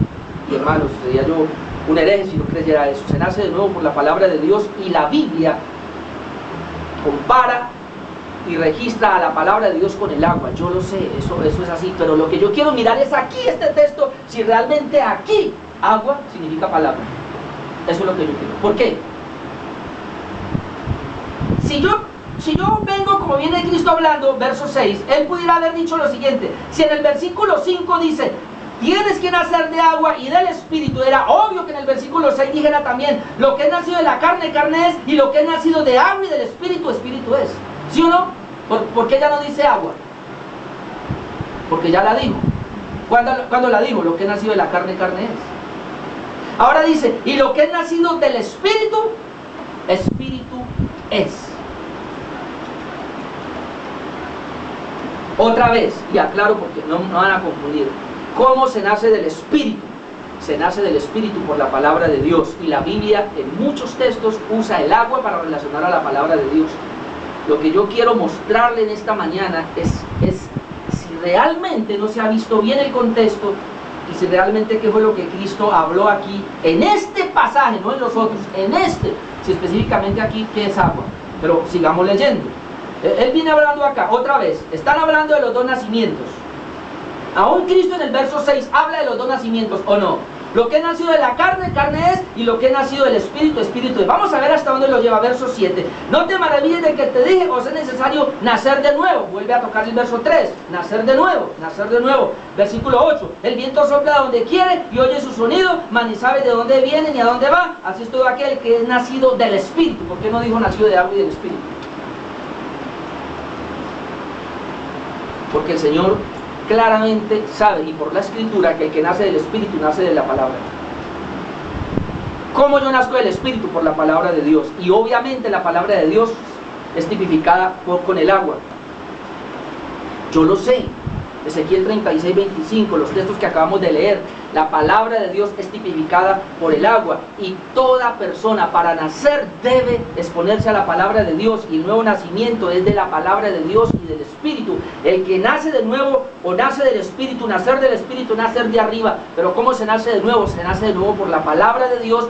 Y hermanos, sería yo un hereje si no creyera eso. Se nace de nuevo por la palabra de Dios, y la Biblia compara y registra a la palabra de Dios con el agua. Yo lo sé, eso es así, pero lo que yo quiero mirar es aquí este texto, si realmente aquí agua significa palabra. Eso es lo que yo quiero. ¿Por qué? Si yo vengo como viene Cristo hablando, verso 6, él pudiera haber dicho lo siguiente. Si en el versículo 5 dice, tienes que nacer de agua y del Espíritu, era obvio que en el versículo 6 dijera también, lo que es nacido de la carne, carne es, y lo que es nacido de agua y del Espíritu, Espíritu es. ¿Sí o no? ¿Por qué ya no dice agua? Porque ya la dijo. ¿Cuándo la dijo? Lo que es nacido de la carne, carne es. Ahora dice, y lo que es nacido del Espíritu, Espíritu es. Otra vez, y aclaro porque no van a confundir. ¿Cómo se nace del Espíritu? Se nace del Espíritu por la palabra de Dios, y la Biblia en muchos textos usa el agua para relacionar a la palabra de Dios. Lo que yo quiero mostrarle en esta mañana es si realmente no se ha visto bien el contexto, y si realmente qué fue lo que Cristo habló aquí, en este pasaje, no en los otros, en este, si específicamente aquí, ¿qué es agua? Pero sigamos leyendo. Él viene hablando acá, otra vez, están hablando de los dos nacimientos. Aún Cristo en el verso 6 habla de los dos nacimientos, ¿o no? Lo que es nacido de la carne, carne es, y lo que es nacido del Espíritu, Espíritu es. Vamos a ver hasta dónde lo lleva, verso 7. No te maravilles de que te dije, os es necesario nacer de nuevo. Vuelve a tocar el verso 3, nacer de nuevo, nacer de nuevo. Versículo 8, el viento sopla donde quiere y oye su sonido, mas ni sabe de dónde viene ni a dónde va. Así es todo aquel que es nacido del Espíritu. ¿Por qué no dijo nacido de agua y del Espíritu? Porque el Señor claramente sabe, y por la Escritura, que el que nace del Espíritu nace de la palabra. ¿Cómo yo nazco del Espíritu? Por la palabra de Dios. Y obviamente la palabra de Dios es tipificada con el agua. Yo lo sé. Ezequiel 36, 25, los textos que acabamos de leer, la palabra de Dios es tipificada por el agua, y toda persona para nacer debe exponerse a la palabra de Dios, y el nuevo nacimiento es de la palabra de Dios y del Espíritu. El que nace de nuevo o nace del Espíritu, nacer del Espíritu, nacer de arriba. Pero ¿cómo se nace de nuevo? Se nace de nuevo por la palabra de Dios,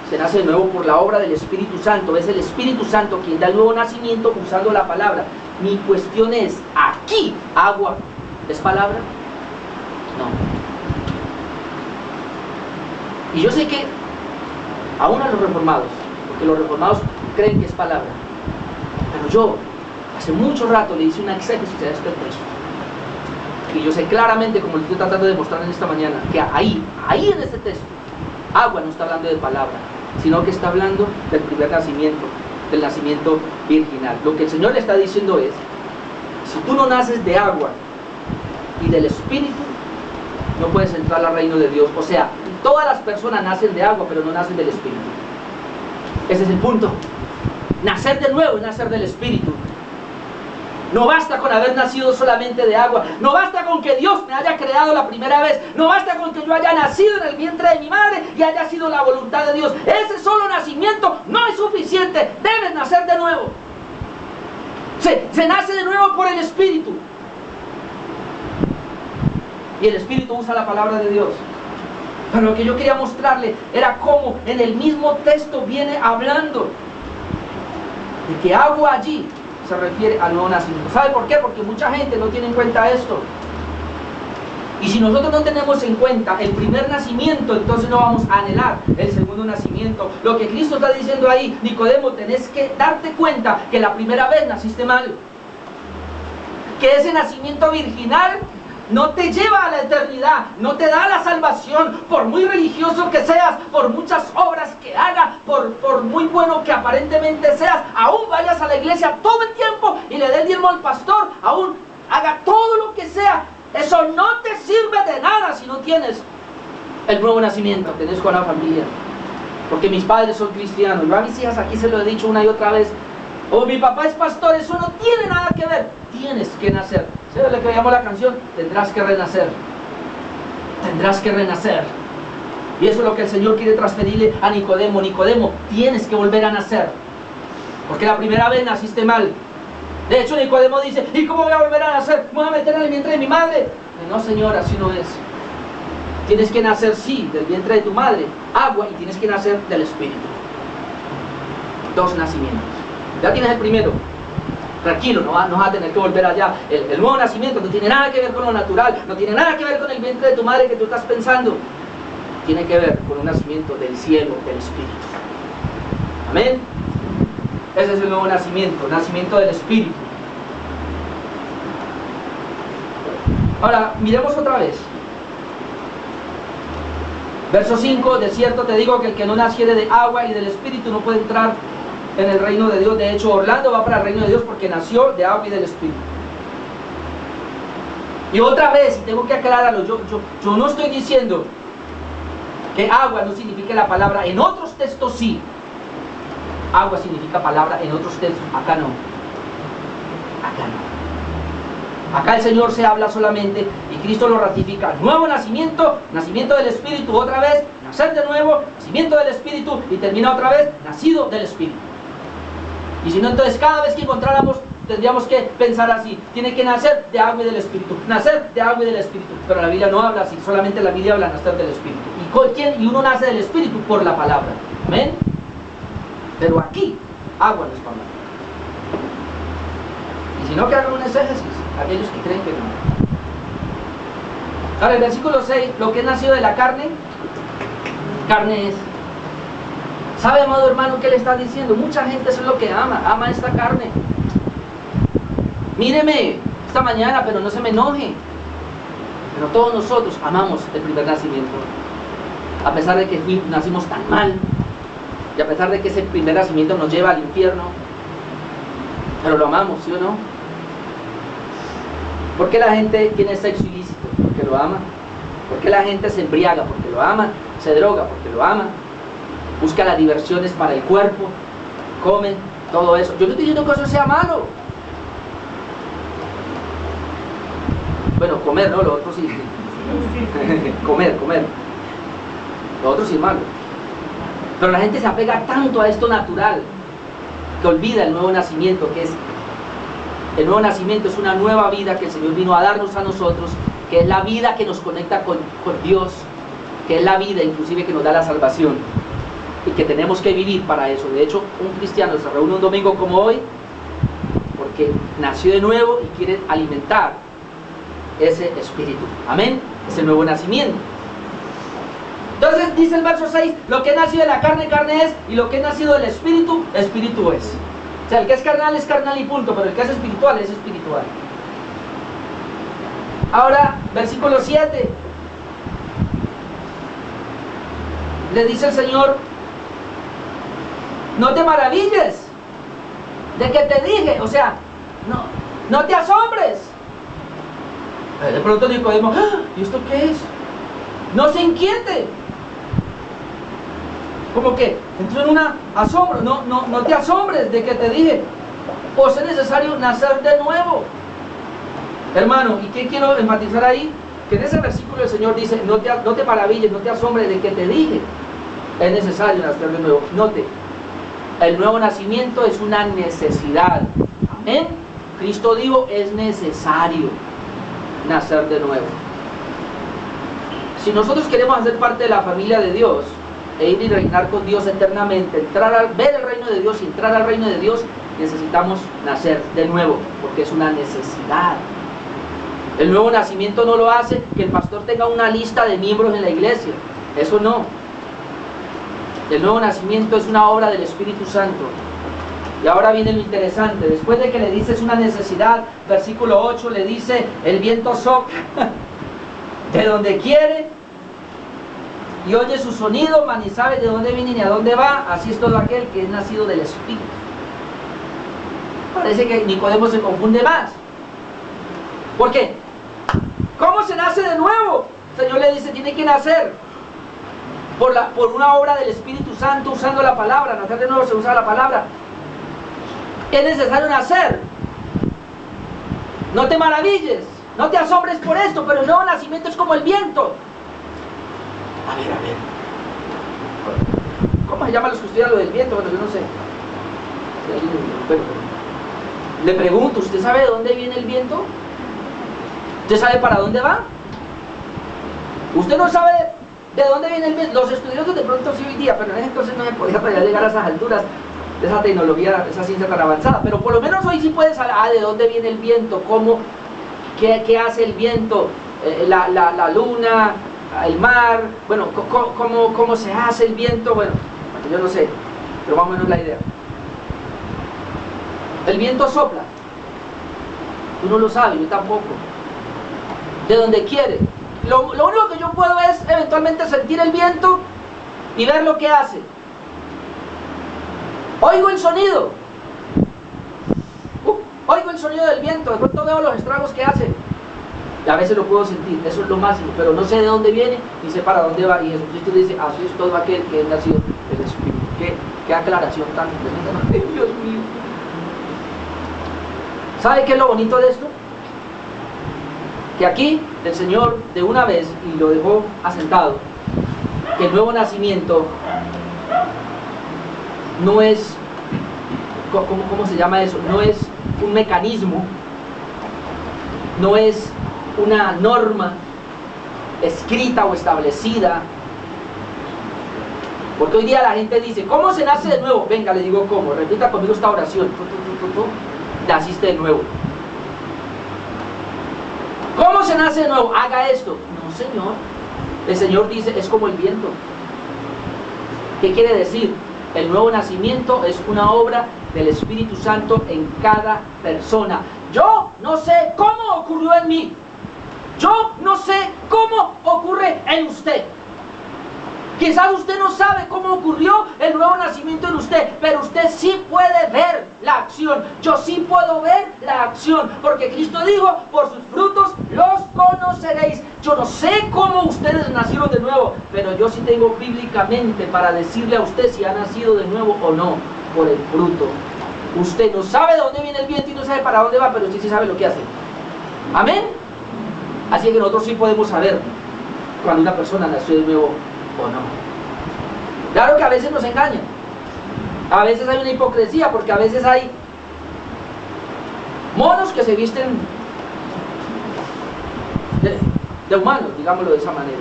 se nace de nuevo por la obra del Espíritu Santo. Es el Espíritu Santo quien da el nuevo nacimiento usando la palabra. Mi cuestión es, aquí, agua, ¿es palabra? No. Y yo sé que aún a los reformados, porque los reformados creen que es palabra. Pero yo, hace mucho rato, le hice una exégesis a este texto. Y yo sé claramente, como le estoy tratando de demostrar en esta mañana, que ahí en este texto, agua no está hablando de palabra, sino que está hablando del primer nacimiento, del nacimiento virginal. Lo que el Señor le está diciendo es, si tú no naces de agua y del Espíritu, no puedes entrar al reino de Dios. O sea, todas las personas nacen de agua, pero no nacen del Espíritu. Ese es el punto. Nacer de nuevo y nacer del Espíritu. No basta con haber nacido solamente de agua. No basta con que Dios me haya creado la primera vez. No basta con que yo haya nacido en el vientre de mi madre y haya sido la voluntad de Dios. Ese solo nacimiento no es suficiente. Debes nacer de nuevo. Se nace de nuevo por el Espíritu. Y el Espíritu usa la palabra de Dios. Pero lo que yo quería mostrarle era cómo en el mismo texto viene hablando de que agua allí se refiere al nuevo nacimiento. ¿Sabe por qué? Porque mucha gente no tiene en cuenta esto. Y si nosotros no tenemos en cuenta el primer nacimiento, entonces no vamos a anhelar el segundo nacimiento. Lo que Cristo está diciendo ahí, Nicodemo, tenés que darte cuenta que la primera vez naciste mal. Que ese nacimiento virginal no te lleva a la eternidad, no te da la salvación, por muy religioso que seas, por muchas obras que hagas, por muy bueno que aparentemente seas, aún vayas a la iglesia todo el tiempo y le dé el diezmo al pastor, aún haga todo lo que sea, eso no te sirve de nada si no tienes el nuevo nacimiento, tenés con la familia. Porque mis padres son cristianos, yo a mis hijas aquí se lo he dicho una y otra vez, o mi papá es pastor, eso no tiene nada que ver, tienes que nacer. ¿Sabes lo que llamó la canción? Tendrás que renacer. Tendrás que renacer. Y eso es lo que el Señor quiere transferirle a Nicodemo. Nicodemo, tienes que volver a nacer. Porque la primera vez naciste mal. De hecho, Nicodemo dice, ¿y cómo voy a volver a nacer? ¿Me voy a meter en el vientre de mi madre? No, señor, así no es. Tienes que nacer, sí, del vientre de tu madre, agua, y tienes que nacer del Espíritu. Dos nacimientos. Ya tienes el primero. Tranquilo, no vas a tener que volver allá. El nuevo nacimiento no tiene nada que ver con lo natural, no tiene nada que ver con el vientre de tu madre que tú estás pensando. Tiene que ver con un nacimiento del cielo, del Espíritu. Amén. Ese es el nuevo nacimiento, nacimiento del Espíritu. Ahora, miremos otra vez. Verso 5, de cierto te digo que el que no naciere de agua y del Espíritu no puede entrar en el reino de Dios. De hecho, Orlando va para el reino de Dios porque nació de agua y del Espíritu. Y otra vez, tengo que aclararlo, yo no estoy diciendo que agua no significa la palabra. En otros textos sí. Agua significa palabra, en otros textos, acá no. Acá no. Acá el Señor se habla solamente y Cristo lo ratifica. Nuevo nacimiento, nacimiento del Espíritu, otra vez, nacer de nuevo, nacimiento del Espíritu y termina otra vez, nacido del Espíritu. Y si no, entonces cada vez que encontráramos tendríamos que pensar así, tiene que nacer de agua y del Espíritu, nacer de agua y del Espíritu. Pero la Biblia no habla así, solamente la Biblia habla nacer del Espíritu. Y uno nace del Espíritu por la palabra. ¿Amén? Pero aquí, agua no es palabra. Y si no, que hagan un exégesis, aquellos que creen que no. Ahora, el versículo 6, lo que es nacido de la carne, carne es. ¿Sabe, amado hermano, qué le está diciendo? Mucha gente eso es lo que ama esta carne. Míreme esta mañana, pero no se me enoje. Pero todos nosotros amamos el primer nacimiento. A pesar de que nacimos tan mal, y a pesar de que ese primer nacimiento nos lleva al infierno, pero lo amamos, ¿sí o no? ¿Por qué la gente tiene sexo ilícito? Porque lo ama. ¿Por qué la gente se embriaga? Porque lo ama. Se droga porque lo ama. Busca las diversiones para el cuerpo, come, todo eso. Yo no estoy diciendo que eso sea malo. Bueno, comer, ¿no? Lo otro sí. comer. Lo otro sí es malo. Pero la gente se apega tanto a esto natural que olvida el nuevo nacimiento, que es el nuevo nacimiento es una nueva vida que el Señor vino a darnos a nosotros, que es la vida que nos conecta con Dios, que es la vida inclusive que nos da la salvación y que tenemos que vivir para eso. De hecho, un cristiano se reúne un domingo como hoy porque nació de nuevo y quiere alimentar ese espíritu. Amén. Es el nuevo nacimiento. Entonces dice el verso 6, lo que es nacido de la carne, carne es, y lo que es nacido del espíritu, espíritu es. O sea, el que es carnal y punto, pero el que es espiritual es espiritual. Ahora, versículo 7. Le dice el Señor, no te maravilles de que te dije, o sea, no te asombres. De pronto Nicodemo, ¿y esto qué es? No se inquiete. Como que entró en una asombro, no te asombres de que te dije, os es necesario nacer de nuevo. Hermano, ¿y qué quiero enfatizar ahí? Que en ese versículo el Señor dice, no te maravilles, no te asombres de que te dije, es necesario nacer de nuevo. Note, el nuevo nacimiento es una necesidad. Amén. Cristo dijo, es necesario nacer de nuevo. Si nosotros queremos hacer parte de la familia de Dios e ir y reinar con Dios eternamente, ver el reino de Dios y entrar al reino de Dios, necesitamos nacer de nuevo, porque es una necesidad. El nuevo nacimiento no lo hace que el pastor tenga una lista de miembros en la iglesia. Eso no. El nuevo nacimiento es una obra del Espíritu Santo. Y ahora viene lo interesante. Después de que le dice es una necesidad, versículo 8 le dice, el viento sopla de donde quiere y oye su sonido, mas ni sabe de dónde viene ni a dónde va. Así es todo aquel que es nacido del Espíritu. Parece que Nicodemo se confunde más. ¿Por qué? ¿Cómo se nace de nuevo? El Señor le dice, tiene que nacer por una obra del Espíritu Santo, usando la palabra. Nacer de nuevo se usa la palabra. Es necesario nacer. No te maravilles, no te asombres por esto, pero el nuevo nacimiento es como el viento. A ver. ¿Cómo se llaman los que estudian lo del viento? Bueno, yo no sé. Bueno, le pregunto, ¿usted sabe de dónde viene el viento? ¿Usted sabe para dónde va? ¿Usted no sabe de dónde viene el viento? Los estudiosos de pronto sí hoy día, pero en ese entonces no me podía todavía llegar a esas alturas de esa tecnología, esa ciencia tan avanzada. Pero por lo menos hoy sí puedes saber de dónde viene el viento, qué hace el viento, la luna, el mar, bueno, cómo se hace el viento, bueno, yo no sé, pero más o menos la idea. El viento sopla. Tú no lo sabes, yo tampoco. De donde quiere. Lo único que yo puedo es eventualmente sentir el viento y ver lo que hace. Oigo el sonido. Oigo el sonido del viento. De pronto veo los estragos que hace. Y a veces lo puedo sentir. Eso es lo máximo. Pero no sé de dónde viene ni sé para dónde va. Y Jesucristo dice, así es todo aquel que es nacido del Espíritu. ¿Qué aclaración tan tremenda? Dios mío. ¿Sabe qué es lo bonito de esto? Que aquí el Señor de una vez, y lo dejó asentado, que el nuevo nacimiento no es, ¿cómo se llama eso? No es un mecanismo, no es una norma escrita o establecida. Porque hoy día la gente dice, ¿cómo se nace de nuevo? Venga, le digo cómo, repita conmigo esta oración. Naciste de nuevo. ¿Cómo se nace de nuevo? Haga esto. No, Señor. El Señor dice, es como el viento. ¿Qué quiere decir? El nuevo nacimiento es una obra del Espíritu Santo en cada persona. Yo no sé cómo ocurrió en mí. Yo no sé cómo ocurre en usted. Quizás usted no sabe cómo ocurrió el nuevo nacimiento en usted, pero usted sí puede ver la acción. Yo sí puedo ver la acción, porque Cristo dijo, por sus frutos los conoceréis. Yo no sé cómo ustedes nacieron de nuevo, pero yo sí tengo bíblicamente para decirle a usted si ha nacido de nuevo o no, por el fruto. Usted no sabe de dónde viene el viento y no sabe para dónde va, pero usted sí sabe lo que hace. Amén. Así que nosotros sí podemos saber cuando una persona nació de nuevo o no. Claro que a veces nos engañan, a veces hay una hipocresía, porque a veces hay monos que se visten de humanos, digámoslo de esa manera,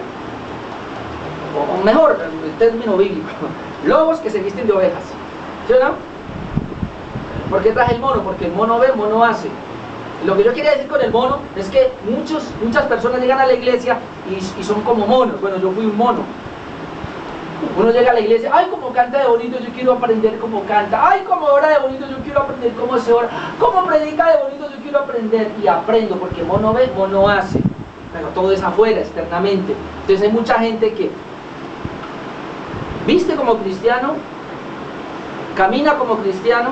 o mejor, el término bíblico, lobos que se visten de ovejas, ¿sí o no? ¿Por qué traje el mono? Porque el mono ve, el mono hace. Lo que yo quería decir con el mono es que muchas personas llegan a la iglesia y son como monos. Bueno, yo fui un mono. Uno llega a la iglesia, ay, como canta de bonito, yo quiero aprender cómo canta. Ay, como ora de bonito, yo quiero aprender cómo se ora. Como predica de bonito, yo quiero aprender. Y aprendo, porque mono ve, mono hace. Pero todo es afuera, externamente. Entonces hay mucha gente que viste como cristiano, camina como cristiano,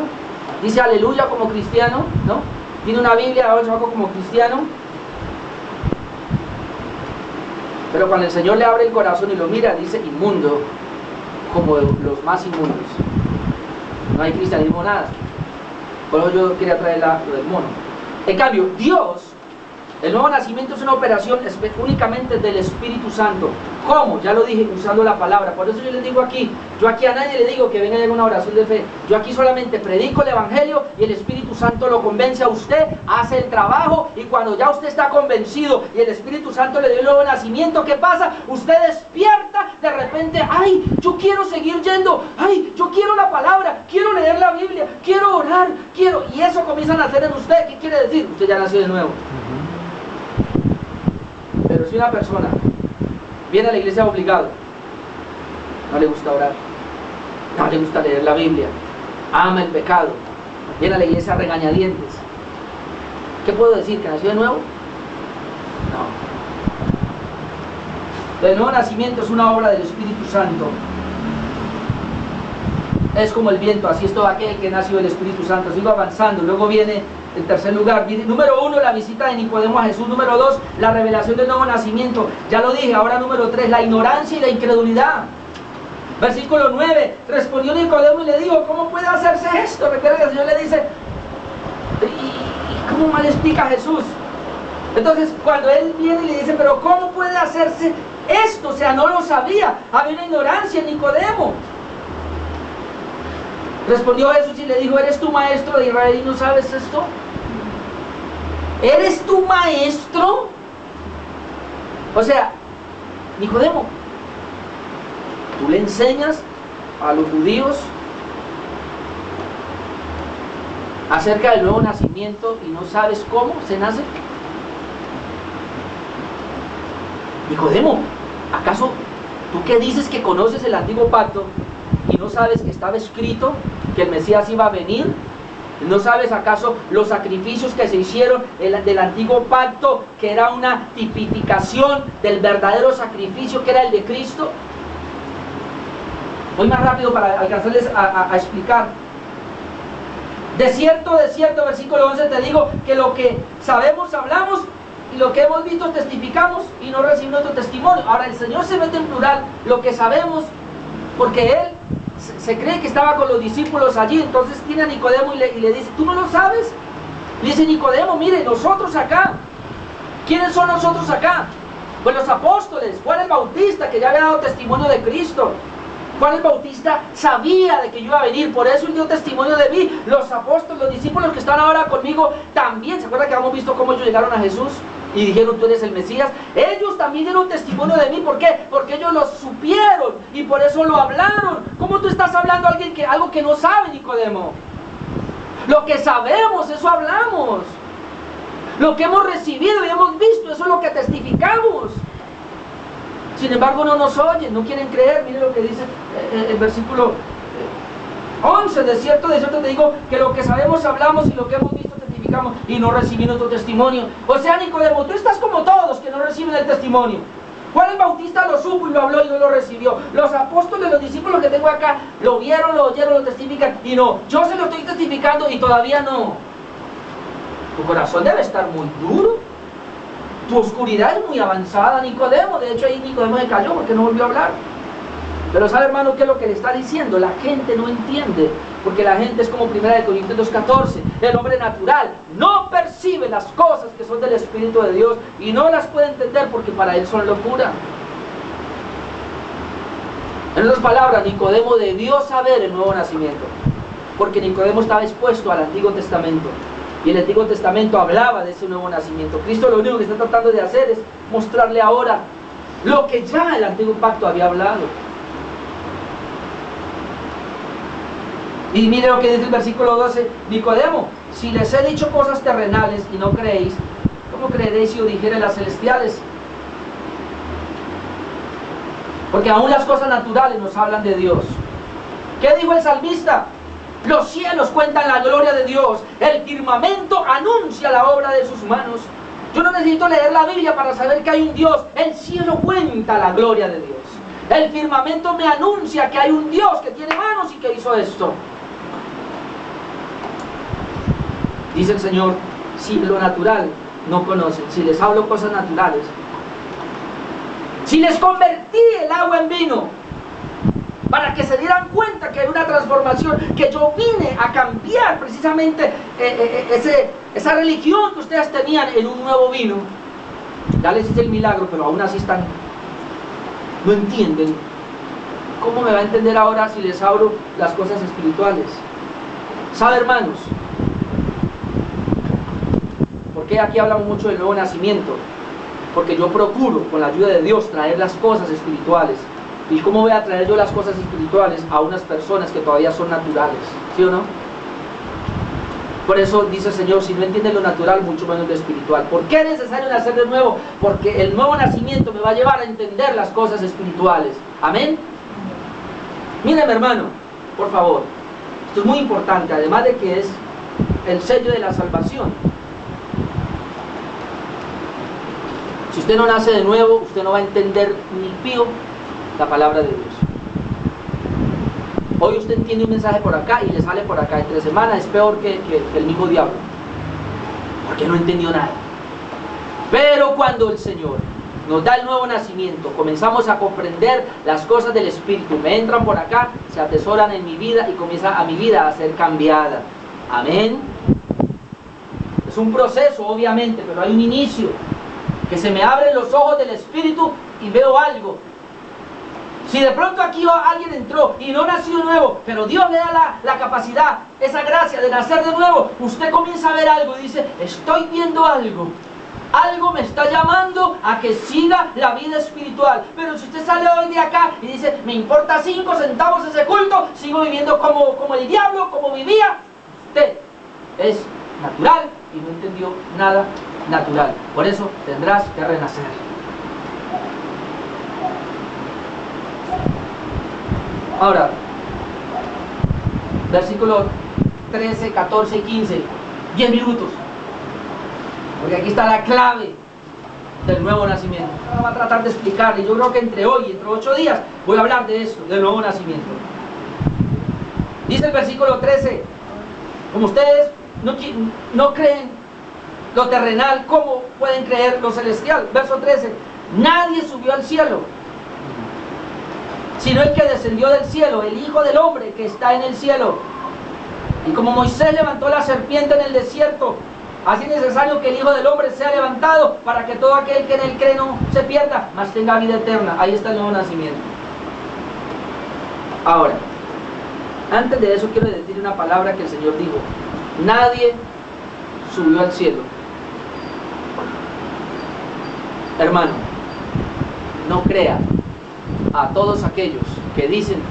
dice aleluya como cristiano, ¿no? Tiene una Biblia, ahora trabaja como cristiano. Pero cuando el Señor le abre el corazón y lo mira, dice inmundo, como los más inmundos. No hay cristianismo nada. Por eso yo quería traer lo del mono. En cambio, Dios, el nuevo nacimiento es una operación únicamente del Espíritu Santo. ¿Cómo? Ya lo dije, usando la palabra. Por eso yo les digo aquí, yo aquí a nadie le digo que venga a una oración de fe. Yo aquí solamente predico el Evangelio y el Espíritu Santo lo convence a usted, hace el trabajo, y cuando ya usted está convencido y el Espíritu Santo le dio el nuevo nacimiento, ¿qué pasa? Usted despierta, de repente, ay, yo quiero seguir yendo, ay, yo quiero la palabra, quiero leer la Biblia, quiero orar, quiero, y eso comienzan a hacer en usted. ¿Qué quiere decir? Usted ya nació de nuevo. Pero si una persona viene a la iglesia obligado, no le gusta orar, no le gusta leer la Biblia, ama el pecado, viene a la iglesia a regañadientes, ¿qué puedo decir? ¿Que nació de nuevo? No. El nuevo nacimiento es una obra del Espíritu Santo. Es como el viento, así es todo aquel que nació del Espíritu Santo. Sigo avanzando, luego viene en tercer lugar, número 1, la visita de Nicodemo a Jesús. Número 2, la revelación del nuevo nacimiento. Ya lo dije. Ahora número 3, la ignorancia y la incredulidad. Versículo 9, respondió Nicodemo y le dijo, ¿cómo puede hacerse esto? Recuerda que el Señor le dice, ¿y cómo mal explica Jesús? Entonces, cuando él viene y le dice, pero ¿cómo puede hacerse esto? O sea, no lo sabía. Había una ignorancia en Nicodemo. Respondió Jesús y le dijo, ¿eres tú maestro de Israel y no sabes esto? ¿Eres tú maestro? O sea, Nicodemo, tú le enseñas a los judíos acerca del nuevo nacimiento y no sabes cómo se nace. Nicodemo, ¿acaso tú que dices que conoces el antiguo pacto y no sabes que estaba escrito que el Mesías iba a venir? ¿No sabes acaso los sacrificios que se hicieron del antiguo pacto, que era una tipificación del verdadero sacrificio que era el de Cristo? Voy más rápido para alcanzarles a explicar. De cierto, versículo 11, te digo que lo que sabemos hablamos y lo que hemos visto testificamos y no recibimos otro testimonio. Ahora el Señor se mete en plural, lo que sabemos, porque Él se cree que estaba con los discípulos allí. Entonces tiene a Nicodemo y le dice, ¿tú no lo sabes? Le dice Nicodemo, mire, nosotros acá, ¿quiénes son nosotros acá? Pues los apóstoles, Juan el Bautista, que ya había dado testimonio de Cristo. Juan el Bautista sabía de que yo iba a venir, por eso él dio testimonio de mí. Los apóstoles, los discípulos que están ahora conmigo también. ¿Se acuerdan que hemos visto cómo ellos llegaron a Jesús y dijeron, tú eres el Mesías? Ellos también dieron testimonio de mí. ¿Por qué? Porque ellos lo supieron y por eso lo hablaron. ¿Cómo tú estás hablando a alguien algo que no sabe, Nicodemo? Lo que sabemos, eso hablamos. Lo que hemos recibido y hemos visto, eso es lo que testificamos. Sin embargo, no nos oyen, no quieren creer. Mire lo que dice el versículo 11. De cierto te digo que lo que sabemos hablamos y lo que hemos visto testificamos y no recibimos tu testimonio. O sea, Nicodemo, tú estás como todos que no reciben el testimonio. Juan el Bautista lo supo y lo habló y no lo recibió. Los apóstoles, los discípulos que tengo acá, lo vieron, lo oyeron, lo testifican y no. Yo se lo estoy testificando y todavía no. Tu corazón debe estar muy duro. Tu oscuridad es muy avanzada, Nicodemo. De hecho ahí Nicodemo se cayó porque no volvió a hablar. Pero ¿sabe, hermano, qué es lo que le está diciendo? La gente no entiende, porque la gente es como 1 Corintios 2:14. El hombre natural no percibe las cosas que son del Espíritu de Dios y no las puede entender porque para él son locura. En otras palabras, Nicodemo debió saber el nuevo nacimiento, porque Nicodemo estaba expuesto al Antiguo Testamento. Y el Antiguo Testamento hablaba de ese nuevo nacimiento. Cristo lo único que está tratando de hacer es mostrarle ahora lo que ya el Antiguo Pacto había hablado. Y mire lo que dice el versículo 12. Nicodemo, si les he dicho cosas terrenales y no creéis, ¿cómo creeréis si os dijere las celestiales? Porque aún las cosas naturales nos hablan de Dios. ¿Qué dijo el salmista? Los cielos cuentan la gloria de Dios, el firmamento anuncia la obra de sus manos. Yo no necesito leer la Biblia para saber que hay un Dios. El cielo cuenta la gloria de Dios. El firmamento me anuncia que hay un Dios que tiene manos y que hizo esto. Dice el Señor, si lo natural no conocen, si les hablo cosas naturales, si les convertí el agua en vino, para que se dieran cuenta que hay una transformación, que yo vine a cambiar precisamente esa religión que ustedes tenían en un nuevo vino. Ya les hice el milagro, pero aún así están, no entienden. ¿Cómo me va a entender ahora si les abro las cosas espirituales? ¿Sabe, hermanos? ¿Por qué aquí hablamos mucho del nuevo nacimiento? Porque yo procuro, con la ayuda de Dios, traer las cosas espirituales. ¿Y cómo voy a traer yo las cosas espirituales a unas personas que todavía son naturales? ¿Sí o no? Por eso dice el Señor, si no entiendes lo natural, mucho menos lo espiritual. ¿Por qué es necesario nacer de nuevo? Porque el nuevo nacimiento me va a llevar a entender las cosas espirituales. ¿Amén? Míreme, hermano, por favor. Esto es muy importante, además de que es el sello de la salvación. Si usted no nace de nuevo, usted no va a entender ni pío la palabra de Dios. Hoy usted entiende un mensaje por acá y le sale por acá. Entre semana es peor que el mismo diablo, porque no entendió nada. Pero cuando el Señor nos da el nuevo nacimiento, comenzamos a comprender las cosas del Espíritu, me entran por acá, se atesoran en mi vida y comienza a mi vida a ser cambiada. Amén. Es un proceso, obviamente, pero hay un inicio, que se me abren los ojos del Espíritu y veo algo. Si de pronto aquí alguien entró y no nació de nuevo, pero Dios le da la capacidad, esa gracia de nacer de nuevo, usted comienza a ver algo y dice, estoy viendo algo. Algo me está llamando a que siga la vida espiritual. Pero si usted sale hoy de acá y dice, me importa 5 centavos ese culto, sigo viviendo como el diablo, como vivía, usted es natural y no entendió nada natural. Por eso tendrás que renacer. Ahora, versículos 13, 14 y 15, 10 minutos. Porque aquí está la clave del nuevo nacimiento. Ahora va a tratar de explicarle. Yo creo que entre hoy y entre 8 días voy a hablar de esto, del nuevo nacimiento. Dice el versículo 13, como ustedes no creen lo terrenal, ¿cómo pueden creer lo celestial? Verso 13, nadie subió al cielo, sino el que descendió del cielo, el Hijo del Hombre que está en el cielo. Y como Moisés levantó la serpiente en el desierto, así es necesario que el Hijo del Hombre sea levantado para que todo aquel que en él cree no se pierda, mas tenga vida eterna. Ahí está el nuevo nacimiento. Ahora, antes de eso quiero decir una palabra que el Señor dijo. Nadie subió al cielo. Hermano, no crea a todos aquellos que dicen,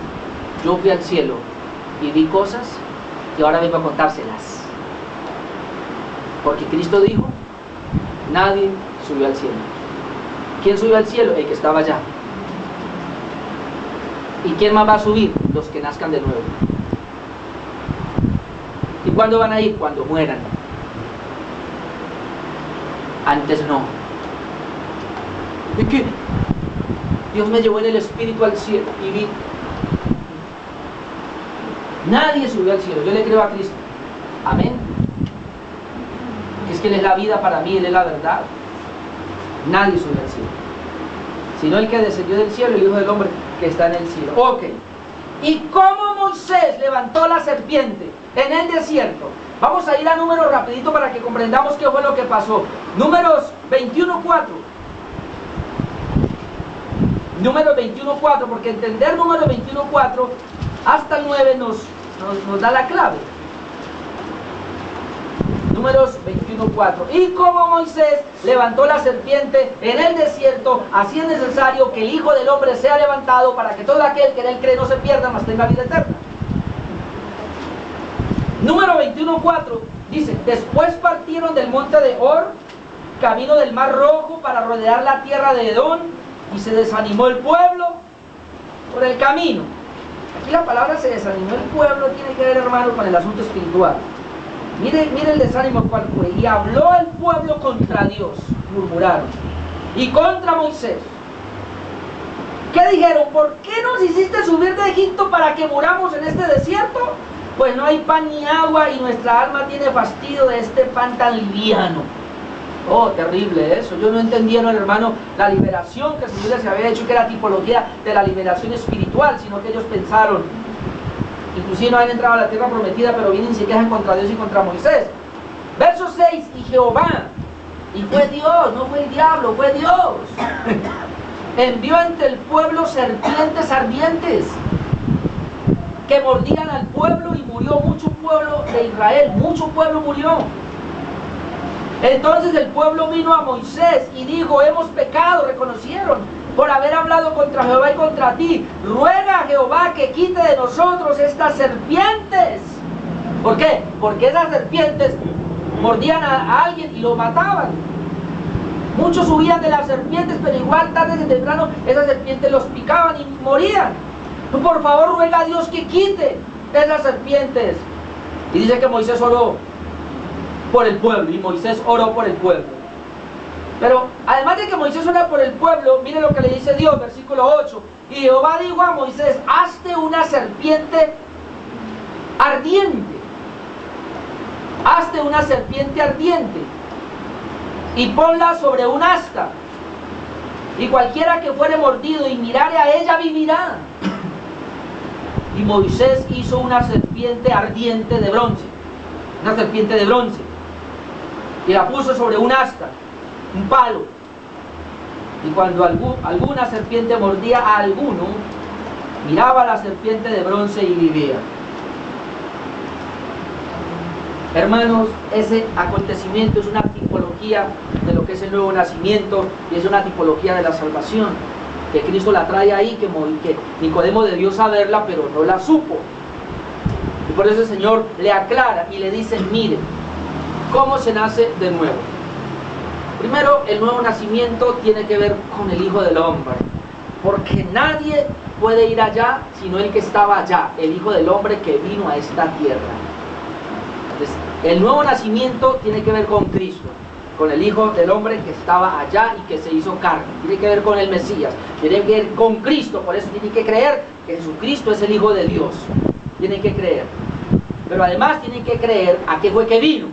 yo fui al cielo y vi cosas y ahora vengo a contárselas. Porque Cristo dijo, nadie subió al cielo. ¿Quién subió al cielo? El que estaba allá. ¿Y quién más va a subir? Los que nazcan de nuevo. ¿Y cuándo van a ir? Cuando mueran. Antes no. ¿Y qué? Dios me llevó en el Espíritu al cielo y vi. Nadie subió al cielo. Yo le creo a Cristo. Amén. Es que Él es la vida para mí, Él es la verdad. Nadie subió al cielo, sino el que descendió del cielo, el Hijo del Hombre que está en el cielo. Ok. ¿Y cómo Moisés levantó la serpiente en el desierto? Vamos a ir a Números rapidito para que comprendamos qué fue lo que pasó. Números 21:4. Números 21:4, porque entender Números 21:4 hasta el 9 nos da la clave. Números 21:4. Y como Moisés levantó la serpiente en el desierto, así es necesario que el Hijo del Hombre sea levantado para que todo aquel que en él cree no se pierda, mas tenga vida eterna. Número 21:4 dice, después partieron del monte de Hor, camino del mar Rojo, para rodear la tierra de Edom, y se desanimó el pueblo por el camino. Aquí la palabra se desanimó el pueblo, tiene que ver, hermano, con el asunto espiritual. Mire el desánimo cuál fue. Y habló el pueblo contra Dios, murmuraron, y contra Moisés. ¿Qué dijeron? ¿Por qué nos hiciste subir de Egipto para que muramos en este desierto? Pues no hay pan ni agua y nuestra alma tiene fastidio de este pan tan liviano. Oh, terrible eso. Ellos no entendieron, hermano, la liberación que se había hecho, que era tipología de la liberación espiritual, sino que ellos pensaron, inclusive no habían entrado a la tierra prometida, pero vienen y se quejan contra Dios y contra Moisés. Verso 6, y Jehová, y fue Dios, no fue el diablo, fue Dios, envió entre el pueblo serpientes ardientes que mordían al pueblo y murió mucho pueblo de Israel, mucho pueblo murió. Entonces el pueblo vino a Moisés y dijo, hemos pecado, reconocieron, por haber hablado contra Jehová y contra ti. Ruega a Jehová que quite de nosotros estas serpientes. ¿Por qué? Porque esas serpientes mordían a alguien y lo mataban. Muchos huían de las serpientes, pero igual tarde que temprano esas serpientes los picaban y morían. Por favor, ruega a Dios que quite esas serpientes. Y dice que Moisés oró por el pueblo, y Moisés oró por el pueblo. Pero además de que Moisés ora por el pueblo, mire lo que le dice Dios, versículo 8. Y Jehová dijo a Moisés, hazte una serpiente ardiente. Hazte una serpiente ardiente y ponla sobre un asta, y cualquiera que fuere mordido y mirare a ella vivirá. Y Moisés hizo una serpiente ardiente de bronce, una serpiente de bronce, y la puso sobre un asta, un palo. Y cuando alguna serpiente mordía a alguno, miraba la serpiente de bronce y vivía. Hermanos, ese acontecimiento es una tipología de lo que es el nuevo nacimiento, y es una tipología de la salvación, que Cristo la trae ahí, que Nicodemo debió saberla, pero no la supo. Y por eso el Señor le aclara y le dice, mire, ¿cómo se nace de nuevo? Primero, el nuevo nacimiento tiene que ver con el Hijo del Hombre, porque nadie puede ir allá sino el que estaba allá, el Hijo del Hombre que vino a esta tierra. Entonces, el nuevo nacimiento tiene que ver con Cristo, con el Hijo del Hombre que estaba allá y que se hizo carne. Tiene que ver con el Mesías, tiene que ver con Cristo. Por eso tienen que creer que Jesucristo es el Hijo de Dios. Tienen que creer. Pero además tienen que creer a qué fue que vino.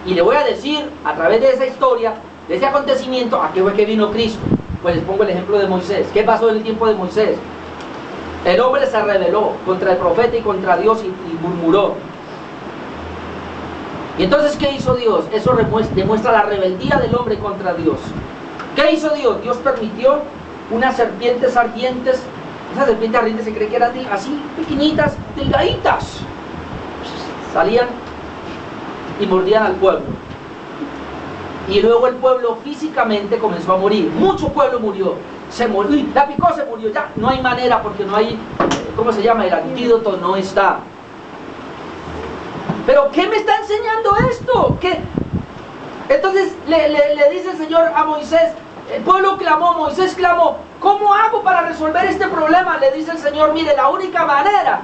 Y le voy a decir, a través de esa historia, de ese acontecimiento, a qué fue que vino Cristo. Pues les pongo el ejemplo de Moisés. ¿Qué pasó en el tiempo de Moisés? El hombre se rebeló contra el profeta y contra Dios y murmuró. Y entonces, ¿qué hizo Dios? Eso demuestra la rebeldía del hombre contra Dios. ¿Qué hizo Dios? Dios permitió unas serpientes ardientes. Esas serpientes ardientes se cree que eran así, pequeñitas, delgaditas. Salían y mordían al pueblo. Y luego el pueblo físicamente comenzó a morir. Mucho pueblo murió. Se murió, la picó, se murió. Ya no hay manera, porque no hay, ¿cómo se llama? El antídoto no está. ¿Pero qué me está enseñando esto? ¿Qué? Entonces le dice el Señor a Moisés, el pueblo clamó, Moisés clamó, ¿cómo hago para resolver este problema? Le dice el Señor, mire, la única manera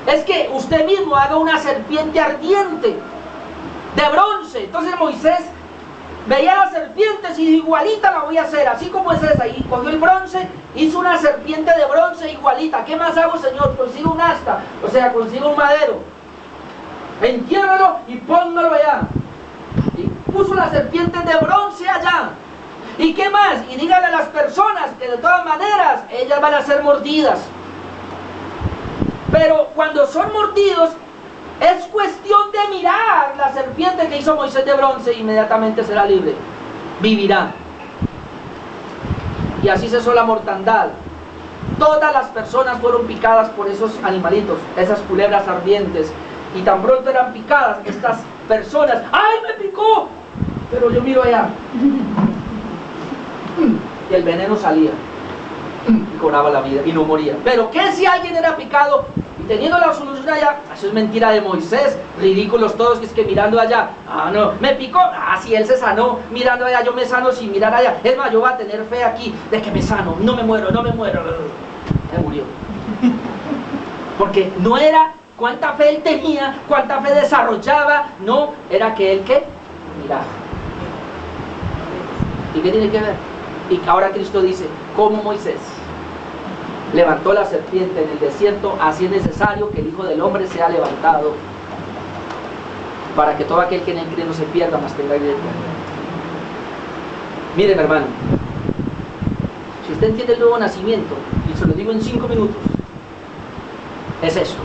es que usted mismo haga una serpiente ardiente de bronce. Entonces Moisés veía las serpientes y dijo, igualita la voy a hacer, así como es esa. Y cogió el bronce, hizo una serpiente de bronce igualita. ¿Qué más hago, Señor? Consigo un asta, o sea, consigo un madero. Entiérralo y póngalo allá. Y puso la serpiente de bronce allá. ¿Y qué más? Y dígale a las personas que de todas maneras ellas van a ser mordidas. Pero cuando son mordidos, es cuestión de mirar la serpiente que hizo Moisés de bronce, inmediatamente será libre, vivirá. Y así cesó la mortandad. Todas las personas fueron picadas por esos animalitos, esas culebras ardientes. Y tan pronto eran picadas estas personas, ¡ay, me picó! Pero yo miro allá, y el veneno salía y cobraba la vida y no moría. Pero ¿qué si alguien era picado y teniendo la solución allá? Eso es mentira de Moisés, ridículos todos, que es que mirando allá, ah no, me picó, ah si él se sanó, mirando allá, yo me sano sin mirar allá. Es más, yo voy a tener fe aquí de que me sano, no me muero, no me muero. se murió. Porque no era cuánta fe él tenía, cuánta fe desarrollaba, no, era que él que miraba. ¿Y qué tiene que ver? Y ahora Cristo dice, como Moisés levantó la serpiente en el desierto, así es necesario que el Hijo del Hombre sea levantado, para que todo aquel que en él cree no se pierda, mas tenga vida eterna. Miren, hermano, si usted entiende el nuevo nacimiento, y se lo digo en 5 minutos, es esto.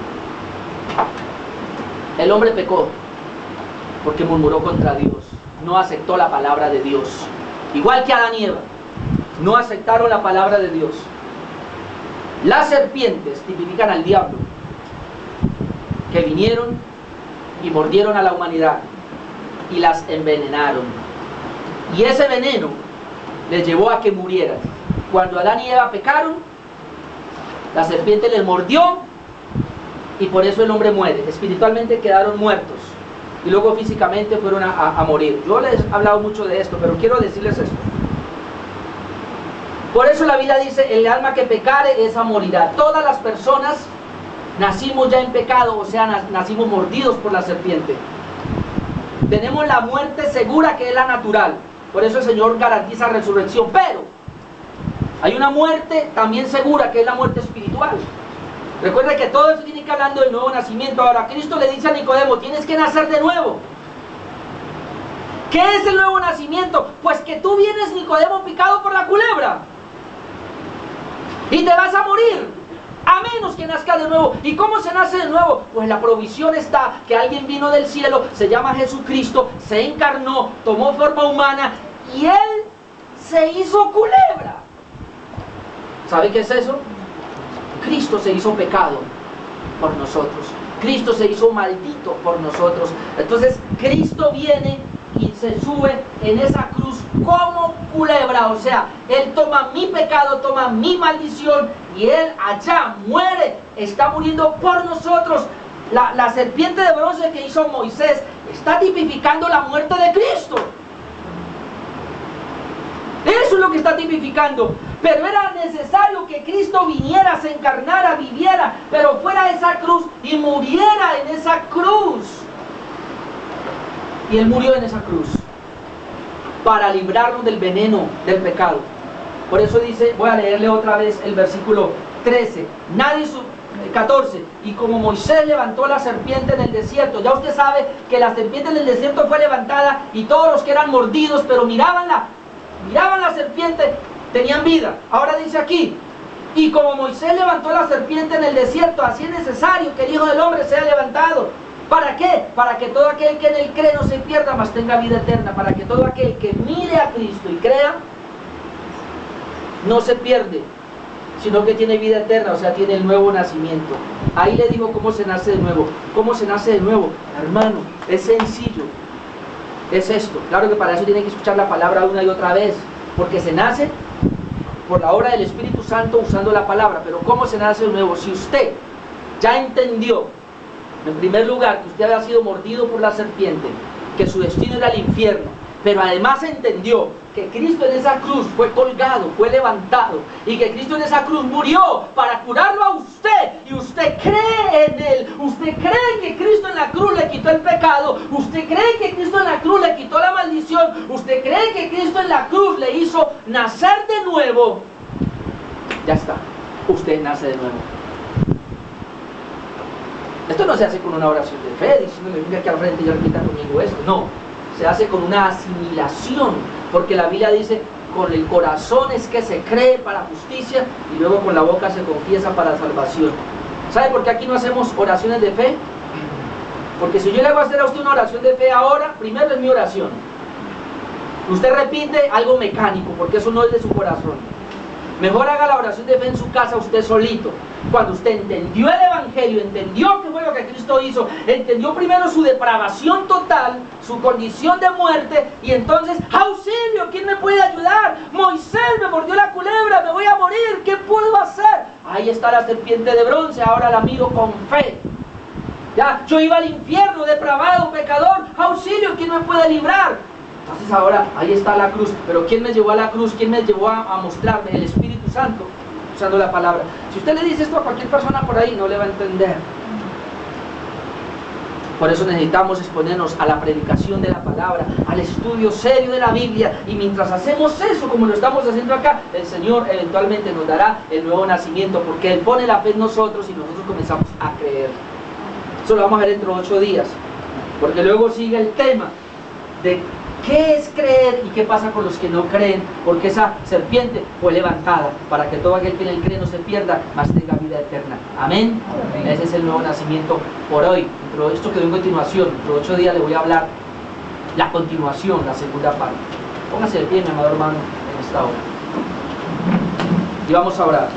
El hombre pecó porque murmuró contra Dios, no aceptó la palabra de Dios, igual que Adán y Eva, no aceptaron la palabra de Dios. Las serpientes tipifican al diablo, que vinieron y mordieron a la humanidad y las envenenaron, y ese veneno les llevó a que murieran. Cuando Adán y Eva pecaron, la serpiente les mordió y por eso el hombre muere. Espiritualmente quedaron muertos y luego físicamente fueron a morir. Yo les he hablado mucho de esto, pero quiero decirles esto. Por eso la Biblia dice, el alma que pecare, esa morirá. Todas las personas nacimos ya en pecado, o sea, nacimos mordidos por la serpiente. Tenemos la muerte segura, que es la natural. Por eso el Señor garantiza resurrección. Pero hay una muerte también segura, que es la muerte espiritual. Recuerda que todo eso tiene que hablando del nuevo nacimiento. Ahora Cristo le dice a Nicodemo, tienes que nacer de nuevo. ¿Qué es el nuevo nacimiento? Pues que tú vienes, Nicodemo, picado por la culebra y te vas a morir, a menos que nazca de nuevo. ¿Y cómo se nace de nuevo? Pues la provisión está, que alguien vino del cielo, se llama Jesucristo, se encarnó, tomó forma humana y Él se hizo culebra. ¿Sabe qué es eso? Cristo se hizo pecado por nosotros. Cristo se hizo maldito por nosotros. Entonces Cristo viene y se sube en esa cruz como culebra, o sea, Él toma mi pecado, toma mi maldición y Él allá muere, está muriendo por nosotros. La serpiente de bronce que hizo Moisés está tipificando la muerte de Cristo. Eso es lo que está tipificando. Pero era necesario que Cristo viniera, se encarnara, viviera, pero fuera de esa cruz y muriera en esa cruz. Y Él murió en esa cruz para librarnos del veneno del pecado. Por eso dice, voy a leerle otra vez el versículo 13. 14. Y como Moisés levantó la serpiente en el desierto, ya usted sabe que la serpiente en el desierto fue levantada y todos los que eran mordidos, pero miraban la serpiente, tenían vida. Ahora dice aquí, y como Moisés levantó la serpiente en el desierto, así es necesario que el Hijo del Hombre sea levantado. ¿Para qué? Para que todo aquel que en Él cree no se pierda, mas tenga vida eterna. Para que todo aquel que mire a Cristo y crea, no se pierde, sino que tiene vida eterna, o sea, tiene el nuevo nacimiento. Ahí le digo cómo se nace de nuevo. ¿Cómo se nace de nuevo? Hermano, es sencillo. Es esto. Claro que para eso tiene que escuchar la palabra una y otra vez, porque se nace por la obra del Espíritu Santo usando la palabra. Pero ¿cómo se nace de nuevo? Si usted ya entendió, en primer lugar, que usted había sido mordido por la serpiente, que su destino era el infierno, pero además entendió que Cristo en esa cruz fue colgado, fue levantado, y que Cristo en esa cruz murió para curarlo a usted, y usted cree en Él, usted cree que Cristo en la cruz le quitó el pecado, usted cree que Cristo en la cruz le quitó la maldición, usted cree que Cristo en la cruz le hizo nacer de nuevo, ya está, usted nace de nuevo. Esto no se hace con una oración de fe, diciéndole, venga aquí al frente y repita conmigo esto. No, se hace con una asimilación, porque la Biblia dice, con el corazón es que se cree para justicia y luego con la boca se confiesa para salvación. ¿Sabe por qué aquí no hacemos oraciones de fe? Porque si yo le hago hacer a usted una oración de fe ahora, primero es mi oración. Usted repite algo mecánico, porque eso no es de su corazón. Mejor haga la oración de fe en su casa usted solito. Cuando usted entendió el Evangelio, entendió qué fue lo que Cristo hizo, entendió primero su depravación total, su condición de muerte, y entonces, ¡auxilio! ¿Quién me puede ayudar? Moisés me mordió la culebra, me voy a morir, ¿qué puedo hacer? Ahí está la serpiente de bronce, ahora la miro con fe. Ya, yo iba al infierno, depravado, pecador, ¡auxilio! ¿Quién me puede librar? Entonces ahora, ahí está la cruz, pero ¿quién me llevó a la cruz? ¿Quién me llevó a mostrarme? El Espíritu Santo. O usando la palabra. Si usted le dice esto a cualquier persona por ahí, no le va a entender. Por eso necesitamos exponernos a la predicación de la palabra, al estudio serio de la Biblia, y mientras hacemos eso, como lo estamos haciendo acá, el Señor eventualmente nos dará el nuevo nacimiento, porque Él pone la fe en nosotros y nosotros comenzamos a creer. Eso lo vamos a ver dentro de 8 días, porque luego sigue el tema de qué es creer y qué pasa con los que no creen, porque esa serpiente fue levantada para que todo aquel que en él cree no se pierda, mas tenga vida eterna. Amén. Ese es el nuevo nacimiento por hoy. Pero esto quedó en continuación. Dentro de 8 días le voy a hablar la continuación, la segunda parte. Póngase de pie, mi amado hermano, en esta hora. Y vamos a orar.